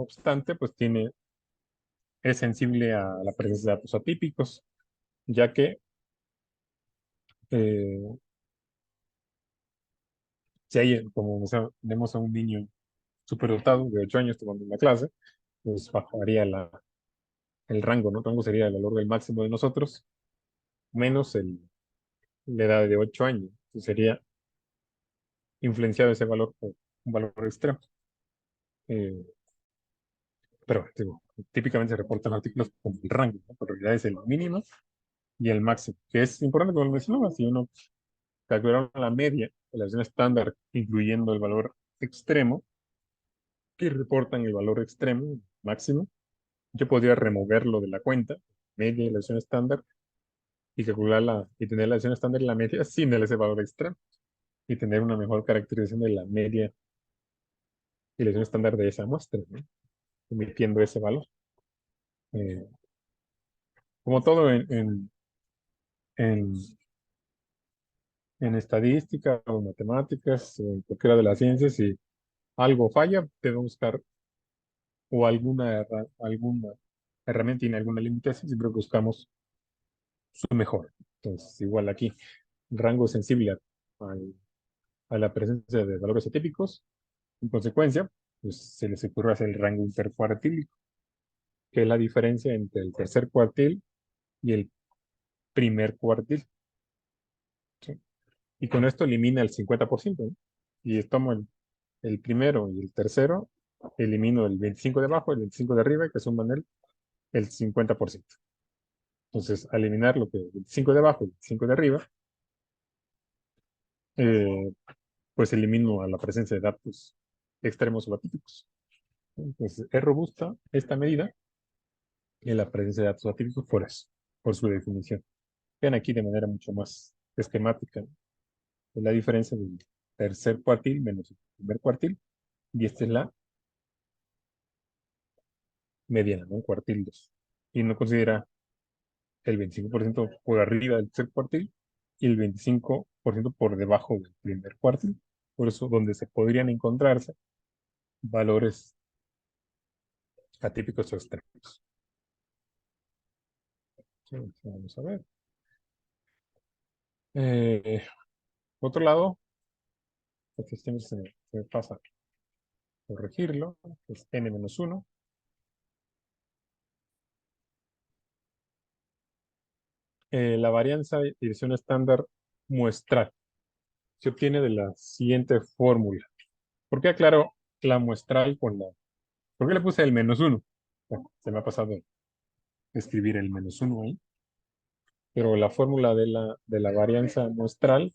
obstante, pues es sensible a la presencia de datos atípicos, ya que eh, si hay, como tenemos a un niño superdotado de 8 años tomando una clase, pues bajaría el rango, ¿no? El rango sería el valor del máximo de nosotros menos la edad de 8 años. Entonces sería influenciado ese valor por un valor extremo. Eh, pero digo, típicamente se reportan artículos con el rango, ¿no? Pero en realidad es el mínimo y el máximo, que es importante como lo mencionaba, si uno calcular la media de la versión estándar, incluyendo el valor extremo, que reportan el valor extremo máximo, yo podría removerlo de la cuenta, media de la versión estándar, y calcularla y tener la desviación estándar y la media sin ese valor extremo y tener una mejor caracterización de la media y la desviación estándar de esa muestra, ¿no? Omitiendo ese valor. Eh, como todo en, en estadística o matemáticas o en cualquiera de las ciencias, si algo falla, debemos buscar o alguna herramienta tiene alguna limitación, siempre buscamos su mejor. Entonces, igual aquí, rango sensible al- a la presencia de valores atípicos. En consecuencia, pues se les ocurre hacer el rango intercuartílico, que es la diferencia entre el tercer cuartil y el primer cuartil, ¿sí? Y con esto elimina el 50%, ¿no? Y tomo el primero y el tercero, elimino el 25 de abajo, el 25 de arriba, que suman el 50%. Entonces, al eliminar lo que el 25 de abajo y el 25 de arriba, eh, pues elimino a la presencia de datos extremos o atípicos. Entonces, es robusta esta medida en la presencia de datos atípicos por eso, por su definición. Vean aquí de manera mucho más esquemática, ¿no? Es la diferencia del tercer cuartil menos el primer cuartil, y esta es la mediana, ¿no? Cuartil 2. Y no considera el 25% por arriba del tercer cuartil y el 25% por debajo del primer cuartil. Por eso, donde se podrían encontrarse valores atípicos o extremos. Sí, vamos a ver. Eh, otro lado, este siempre se me pasa corregirlo, es n-1. La varianza de dirección estándar muestral se obtiene de la siguiente fórmula. ¿Por qué aclaro la muestral con la... ¿Por qué le puse el -1? Bueno, se me ha pasado escribir el -1 ahí, pero la fórmula de la varianza muestral,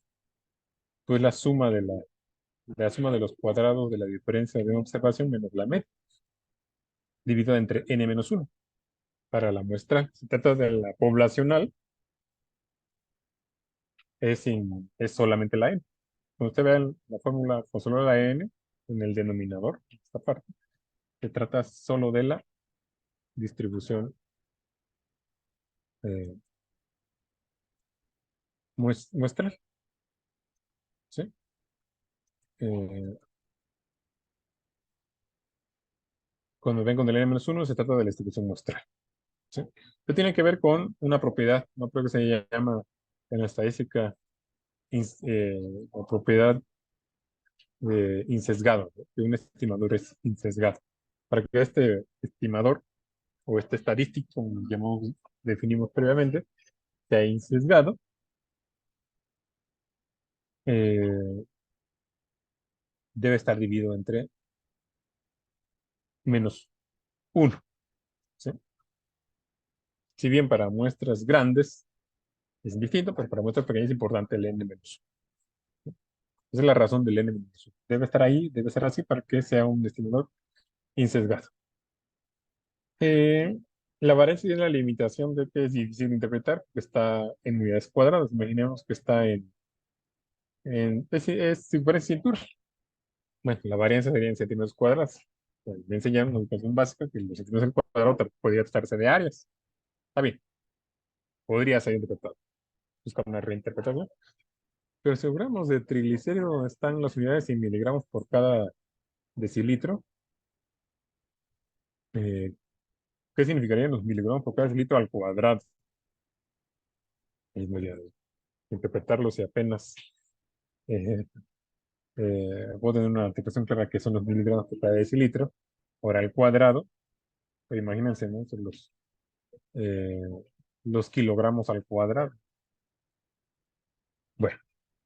pues la suma de los cuadrados de la diferencia de una observación menos la media, dividida entre n-1 para la muestral. Se trata de la poblacional, es solamente la n. Cuando usted vea la fórmula con solo la n en el denominador, esta parte, se trata solo de la distribución eh, muestral, ¿sí? Eh, cuando ven con el n-1 se trata de la distribución muestral, ¿sí? Esto tiene que ver con una propiedad, no creo que se llama en la estadística o propiedad de insesgado, ¿no? Que un estimador es insesgado. Para que este estimador o este estadístico, como definimos previamente, sea insesgado, eh, debe estar dividido entre -1, ¿sí? Si bien para muestras grandes es distinto, pero para muestras pequeñas es importante el n-1. Esa es la razón del n-1. Debe estar ahí, debe ser así para que sea un estimador insesgado. Eh, la varianza tiene la limitación de que es difícil de interpretar, que está en unidades cuadradas. Imaginemos que está si fuera en cintura. Bueno, la varianza sería en centímetros cuadrados. Pues, me enseñaron en la educación básica que los centímetros al cuadrado podría tratarse de áreas. Está bien, podría ser interpretado. Buscar una reinterpretación. Pero si hablamos de triglicéridos, están las unidades en miligramos por cada decilitro. Eh, ¿Qué significarían los miligramos por cada decilitro al cuadrado? Es muy de interpretarlo si apenas eh, puedo tener una interpretación clara que son los miligramos por cada decilitro. Ahora al cuadrado, pues imagínense, ¿no? Son eh, los kilogramos al cuadrado. Bueno,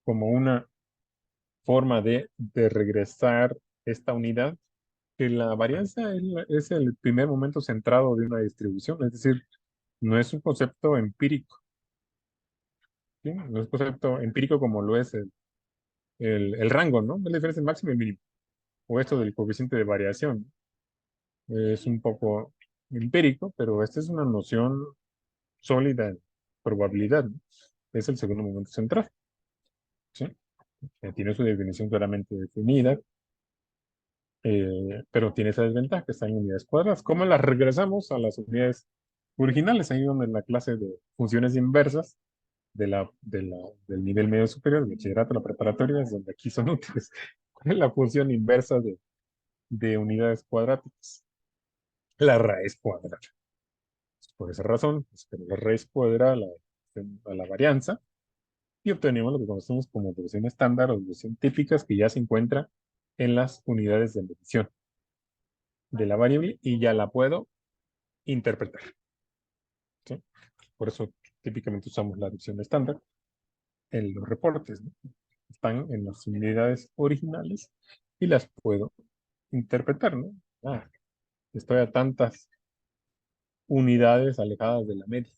como una forma de regresar esta unidad, que la varianza es el primer momento centrado de una distribución, es decir, no es un concepto empírico, ¿sí? No es un concepto empírico como lo es el rango, ¿no? Es la diferencia entre máximo y mínimo, o esto del coeficiente de variación. Es un poco empírico, pero esta es una noción sólida en probabilidad, ¿no? es el segundo momento central. ¿Sí? Tiene su definición claramente definida, pero tiene esa desventaja que está en unidades cuadradas. ¿Cómo las regresamos a las unidades originales? Ahí donde en la clase de funciones inversas del nivel medio superior, el bachillerato, la preparatoria, es donde aquí son útiles. ¿Cuál es la función inversa de unidades cuadráticas? La raíz cuadrada. Por esa razón, la raíz cuadrada a la varianza y obtenemos lo que conocemos como devolución estándar o devolución típicas que ya se encuentra en las unidades de medición de la variable y ya la puedo interpretar. ¿Sí? Por eso típicamente usamos la división estándar en los reportes, ¿no? Están en las unidades originales y las puedo interpretar, ¿no? Ah, estoy a tantas unidades alejadas de la media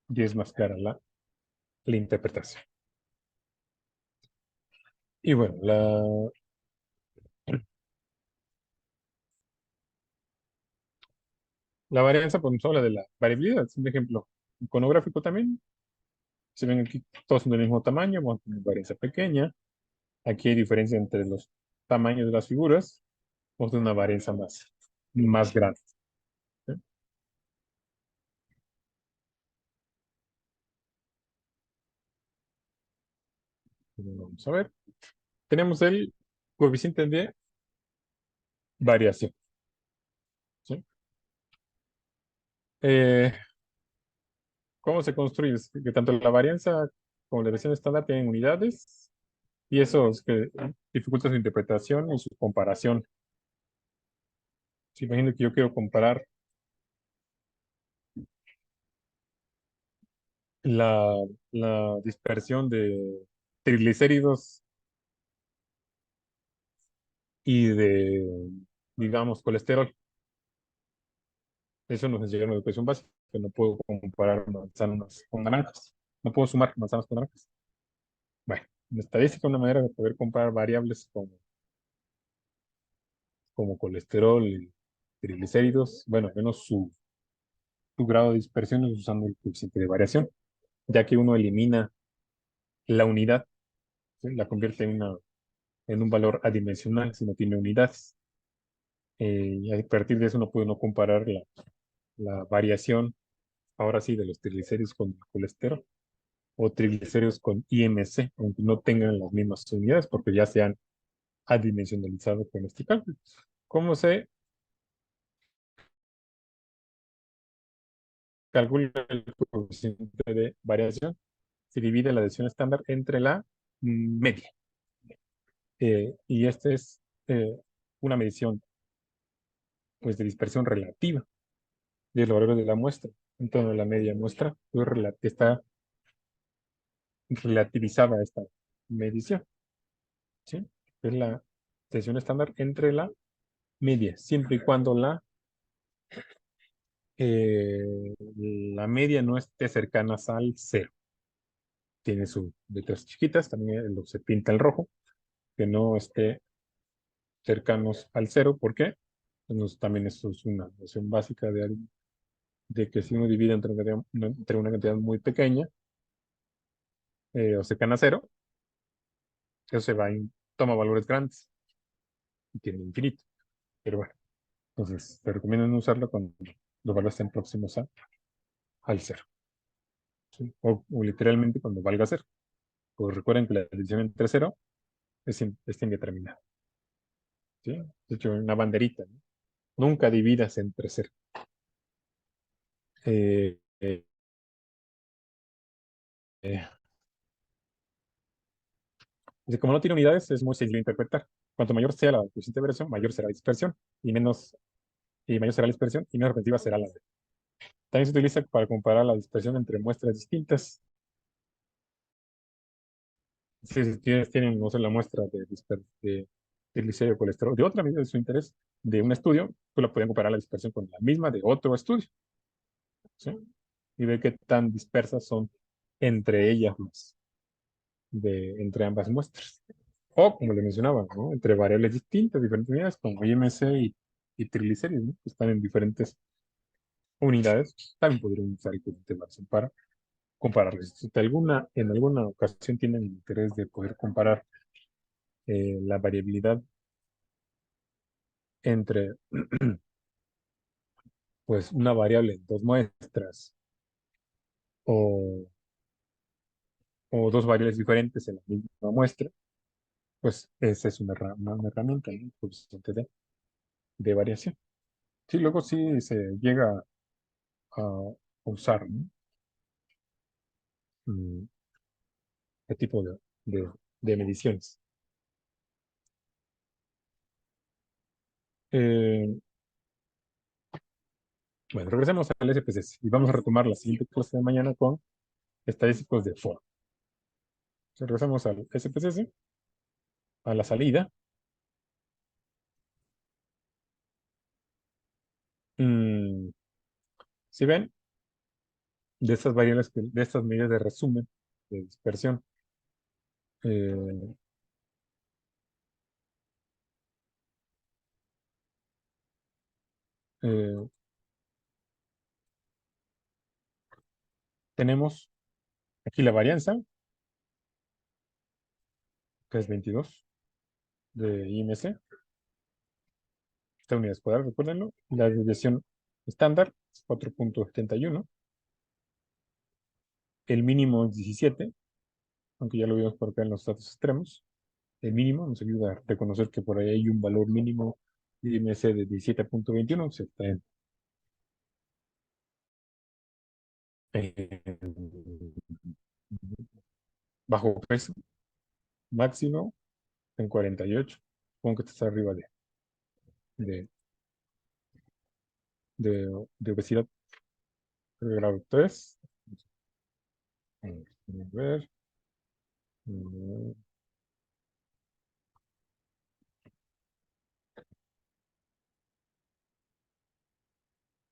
y es más clara la interpretación. Y bueno, la varianza, pues nos habla de la variabilidad. Es un ejemplo iconográfico también. Si ven aquí, todos son del mismo tamaño, vamos a tener varianza pequeña. Aquí hay diferencia entre los tamaños de las figuras. Vamos a tener una varianza más grande. ¿Sí? Vamos a ver. Tenemos el coeficiente de variación. ¿Sí? Eh, ¿Cómo se construye? Es que tanto la varianza como la versión estándar tienen unidades y eso es que dificulta su interpretación y su comparación. Si imagino que yo quiero comparar la, la dispersión de triglicéridos y de, digamos, colesterol. Eso nos enseña en educación básica, que no puedo comparar manzanas con naranjas. No puedo sumar manzanas con naranjas. Bueno, en estadística, una manera de poder comparar variables como colesterol y triglicéridos, bueno, al menos su grado de dispersión es usando el coeficiente de variación, ya que uno elimina la unidad, ¿sí? La convierte en un valor adimensional si no tiene unidades. Y a partir de eso uno puede no comparar la variación, ahora sí, de los triglicéridos con el colesterol o triglicéridos con IMC, aunque no tengan las mismas unidades porque ya se han adimensionalizado con este cálculo. ¿Cómo se calcula el coeficiente de variación? Se divide la desviación estándar entre la media. Y esta es una medición pues, de dispersión relativa del valor de la muestra. Entonces, la media muestra pues, está relativizada a esta medición. ¿Sí? Es la desviación estándar entre la media, siempre y cuando la media no esté cercana al cero. Tiene sus letras chiquitas, también se pinta el rojo, que no esté cercanos al cero. ¿Por qué? Pues también eso es una noción básica de que si uno divide entre una cantidad muy pequeña o cercana a cero, eso toma valores grandes y tiene infinito. Pero bueno, entonces te recomiendo no usarlo cuando los valores estén próximos al cero. ¿Sí? O literalmente cuando valga cero. Pues recuerden que la división entre cero es indeterminada. ¿Sí? De hecho, una banderita, ¿no? Nunca dividas entre cero. Eh, eh, eh, como no tiene unidades, es muy sencillo de interpretar. Cuanto mayor sea la coeficiente de variación, mayor será la dispersión y mayor será la dispersión y menos relativa será la. También se utiliza para comparar la dispersión entre muestras distintas. Si tienen, no sé, la muestra de triglicérido o colesterol de otra medida de su interés de un estudio, pues la pueden comparar la dispersión con la misma de otro estudio. ¿Sí? Y ver qué tan dispersas son entre ellas entre ambas muestras. O, como le mencionaba, ¿no? Entre variables distintas, diferentes unidades, como IMC y triglicéridos, ¿no? Que están en diferentes unidades, también podrían usar el coeficiente de variación para compararlos. Si en alguna ocasión tienen interés de poder comparar la variabilidad entre pues una variable en dos muestras o, o dos variables diferentes en la misma muestra, pues esa es una herramienta, ¿no? Un coeficiente de variación. Sí, luego sí se llega a usar, ¿no? Mm, este tipo de, de mediciones. Eh, bueno, regresemos al SPSS y vamos a retomar la siguiente clase de mañana con estadísticos de FOA. Regresamos al SPSS, a la salida. Mm, si ven, de estas variables, de estas medidas de resumen, de dispersión, eh, eh, tenemos aquí la varianza, que es 22 de IMC, esta unidad escolar, recuérdenlo. La desviación estándar es 4.71. El mínimo es 17, aunque ya lo vimos por acá en los datos extremos. El mínimo nos ayuda a reconocer que por ahí hay un valor mínimo de IMC de 17.21, se está en bajo peso, máximo en 48. Supongo que está arriba de, de obesidad de grado 3. Vamos a ver. mm,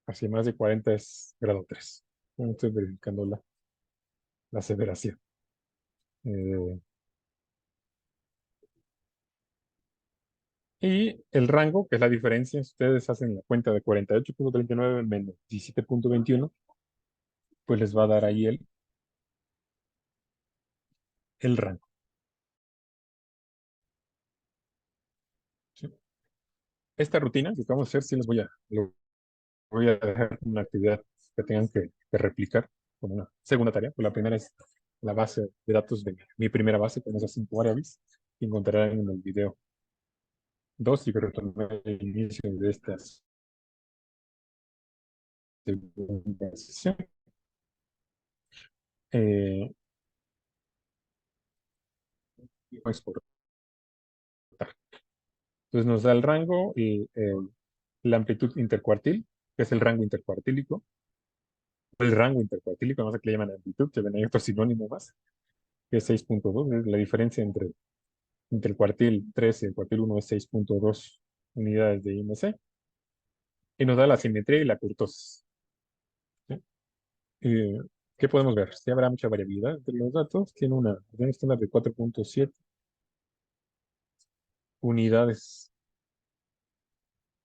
Hacia más de 40 es grado 3. Estoy verificando la aseveración. Eh, y el rango, que es la diferencia, si ustedes hacen la cuenta de 48.39 menos 17.21, pues les va a dar ahí el rango. ¿Sí? Esta rutina que vamos a hacer, sí les lo voy a dejar como una actividad que tengan que replicar como una segunda tarea. Pues la primera es la base de datos de mi primera base con esas 5 variables que encontrarán en el video 2 y que retomé el inicio de esta segunda sesión. Eh, Voy a exportar. Entonces nos da el rango y la amplitud intercuartil, que es el rango intercuartílico, el rango intercuartílico, no sé qué le llaman amplitud, que ven ahí otro sinónimo más, que es 6.2, es la diferencia entre el cuartil 3 y el cuartil 1 es 6.2 unidades de IMC, y nos da la simetría y la kurtosis. ¿Sí? Eh, ¿Qué podemos ver? Si habrá mucha variabilidad entre los datos, tiene una un estándar de 4.7 unidades.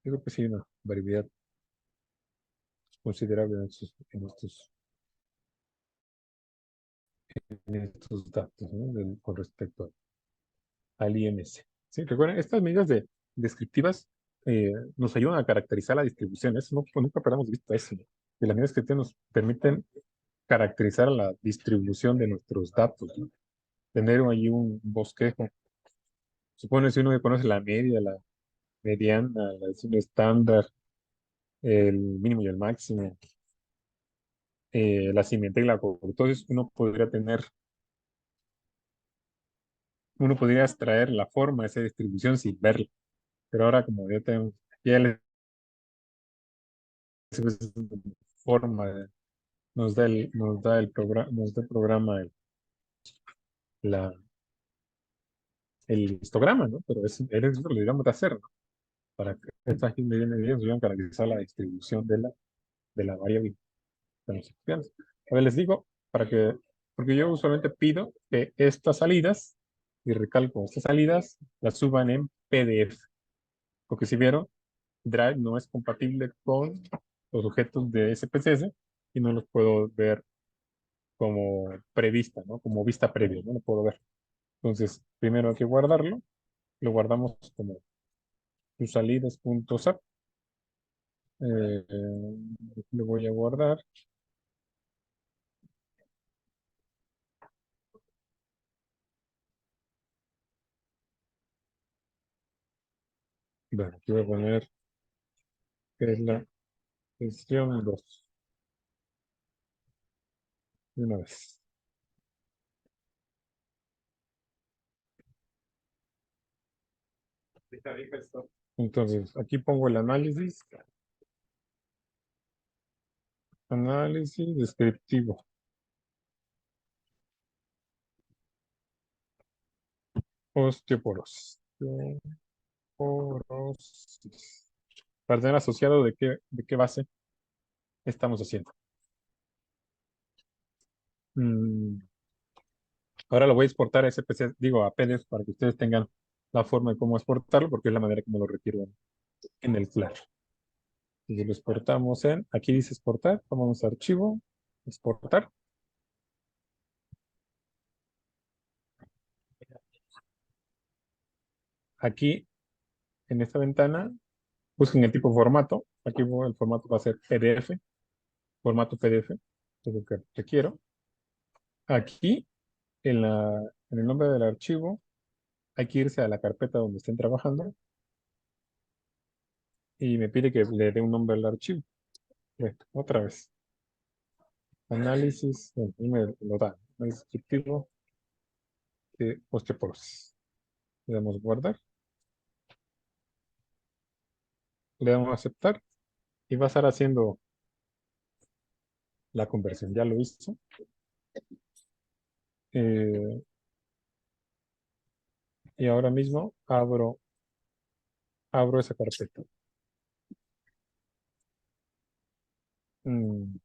Yo creo que sí hay una variabilidad considerable en estos datos, ¿no? Con respecto al IMC. ¿Sí? Recuerden, estas medidas descriptivas nos ayudan a caracterizar la distribución. Eso nunca perdamos de vista eso, ¿no? Que las medidas descriptivas nos permiten caracterizar la distribución de nuestros datos, ¿no? Tener ahí un bosquejo. Supone si uno conoce la media, la mediana, la desviación estándar, el mínimo y el máximo, la simetría y la kurtosis, uno podría extraer la forma de esa distribución sin verla. Pero ahora como ya les forma, nos da el programa la, el histograma, ¿no? Pero eso lo deberíamos de hacer, ¿no? Para que estas medidas nos ayuden a caracterizar la distribución de la variable de los estudiantes. A ver, les digo, porque yo usualmente pido que estas salidas, y recalco, estas salidas las suban en PDF, porque si vieron, Drive no es compatible con los objetos de SPSS y no los puedo ver como prevista, ¿no? Como vista previa, no lo puedo ver. Entonces, primero hay que guardarlo, lo guardamos como usalidas.zap. Lo voy a guardar. Bueno, aquí voy a poner que es la sesión 2 de una vez. Entonces, aquí pongo el análisis descriptivo, osteoporosis. Osteoporosis. Para tener asociado de qué base estamos haciendo. Mm, Ahora lo voy a exportar a SPC, digo a PDF para que ustedes tengan la forma de cómo exportarlo, porque es la manera como lo requiero en el Flash. Y lo exportamos aquí dice exportar, vamos a archivo, exportar. Aquí en esta ventana busquen el tipo formato. Aquí el formato va a ser PDF, formato PDF, es lo que requiero. Aquí en el nombre del archivo hay que irse a la carpeta donde estén trabajando y me pide que le dé un nombre al archivo. Bueno, otra vez. Análisis, bueno, y me lo da. Análisis descriptivo de osteoporosis. Le damos guardar, le damos aceptar y va a estar haciendo la conversión. Ya lo hizo. Eh, y ahora mismo abro esa carpeta. Mm,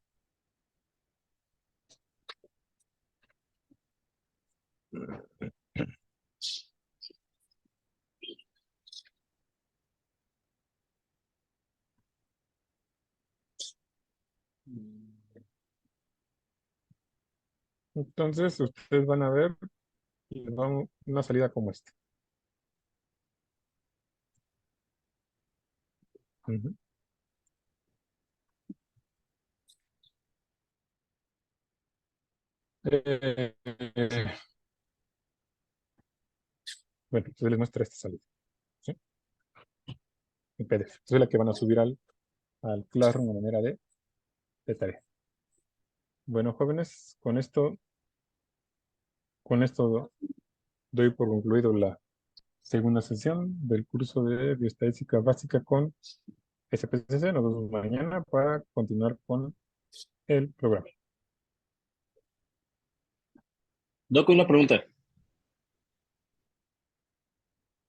Entonces, ustedes van a ver y les va una salida como esta. Ujú. Eh, bueno, entonces les muestro esta salida, ¿sí? En PDF. Entonces es la que van a subir al Classroom de manera de tarea. Bueno, jóvenes, con esto doy por concluido la segunda sesión del curso de bioestadística básica con SPSS. Nos vemos mañana para continuar con el programa. Doc, una pregunta.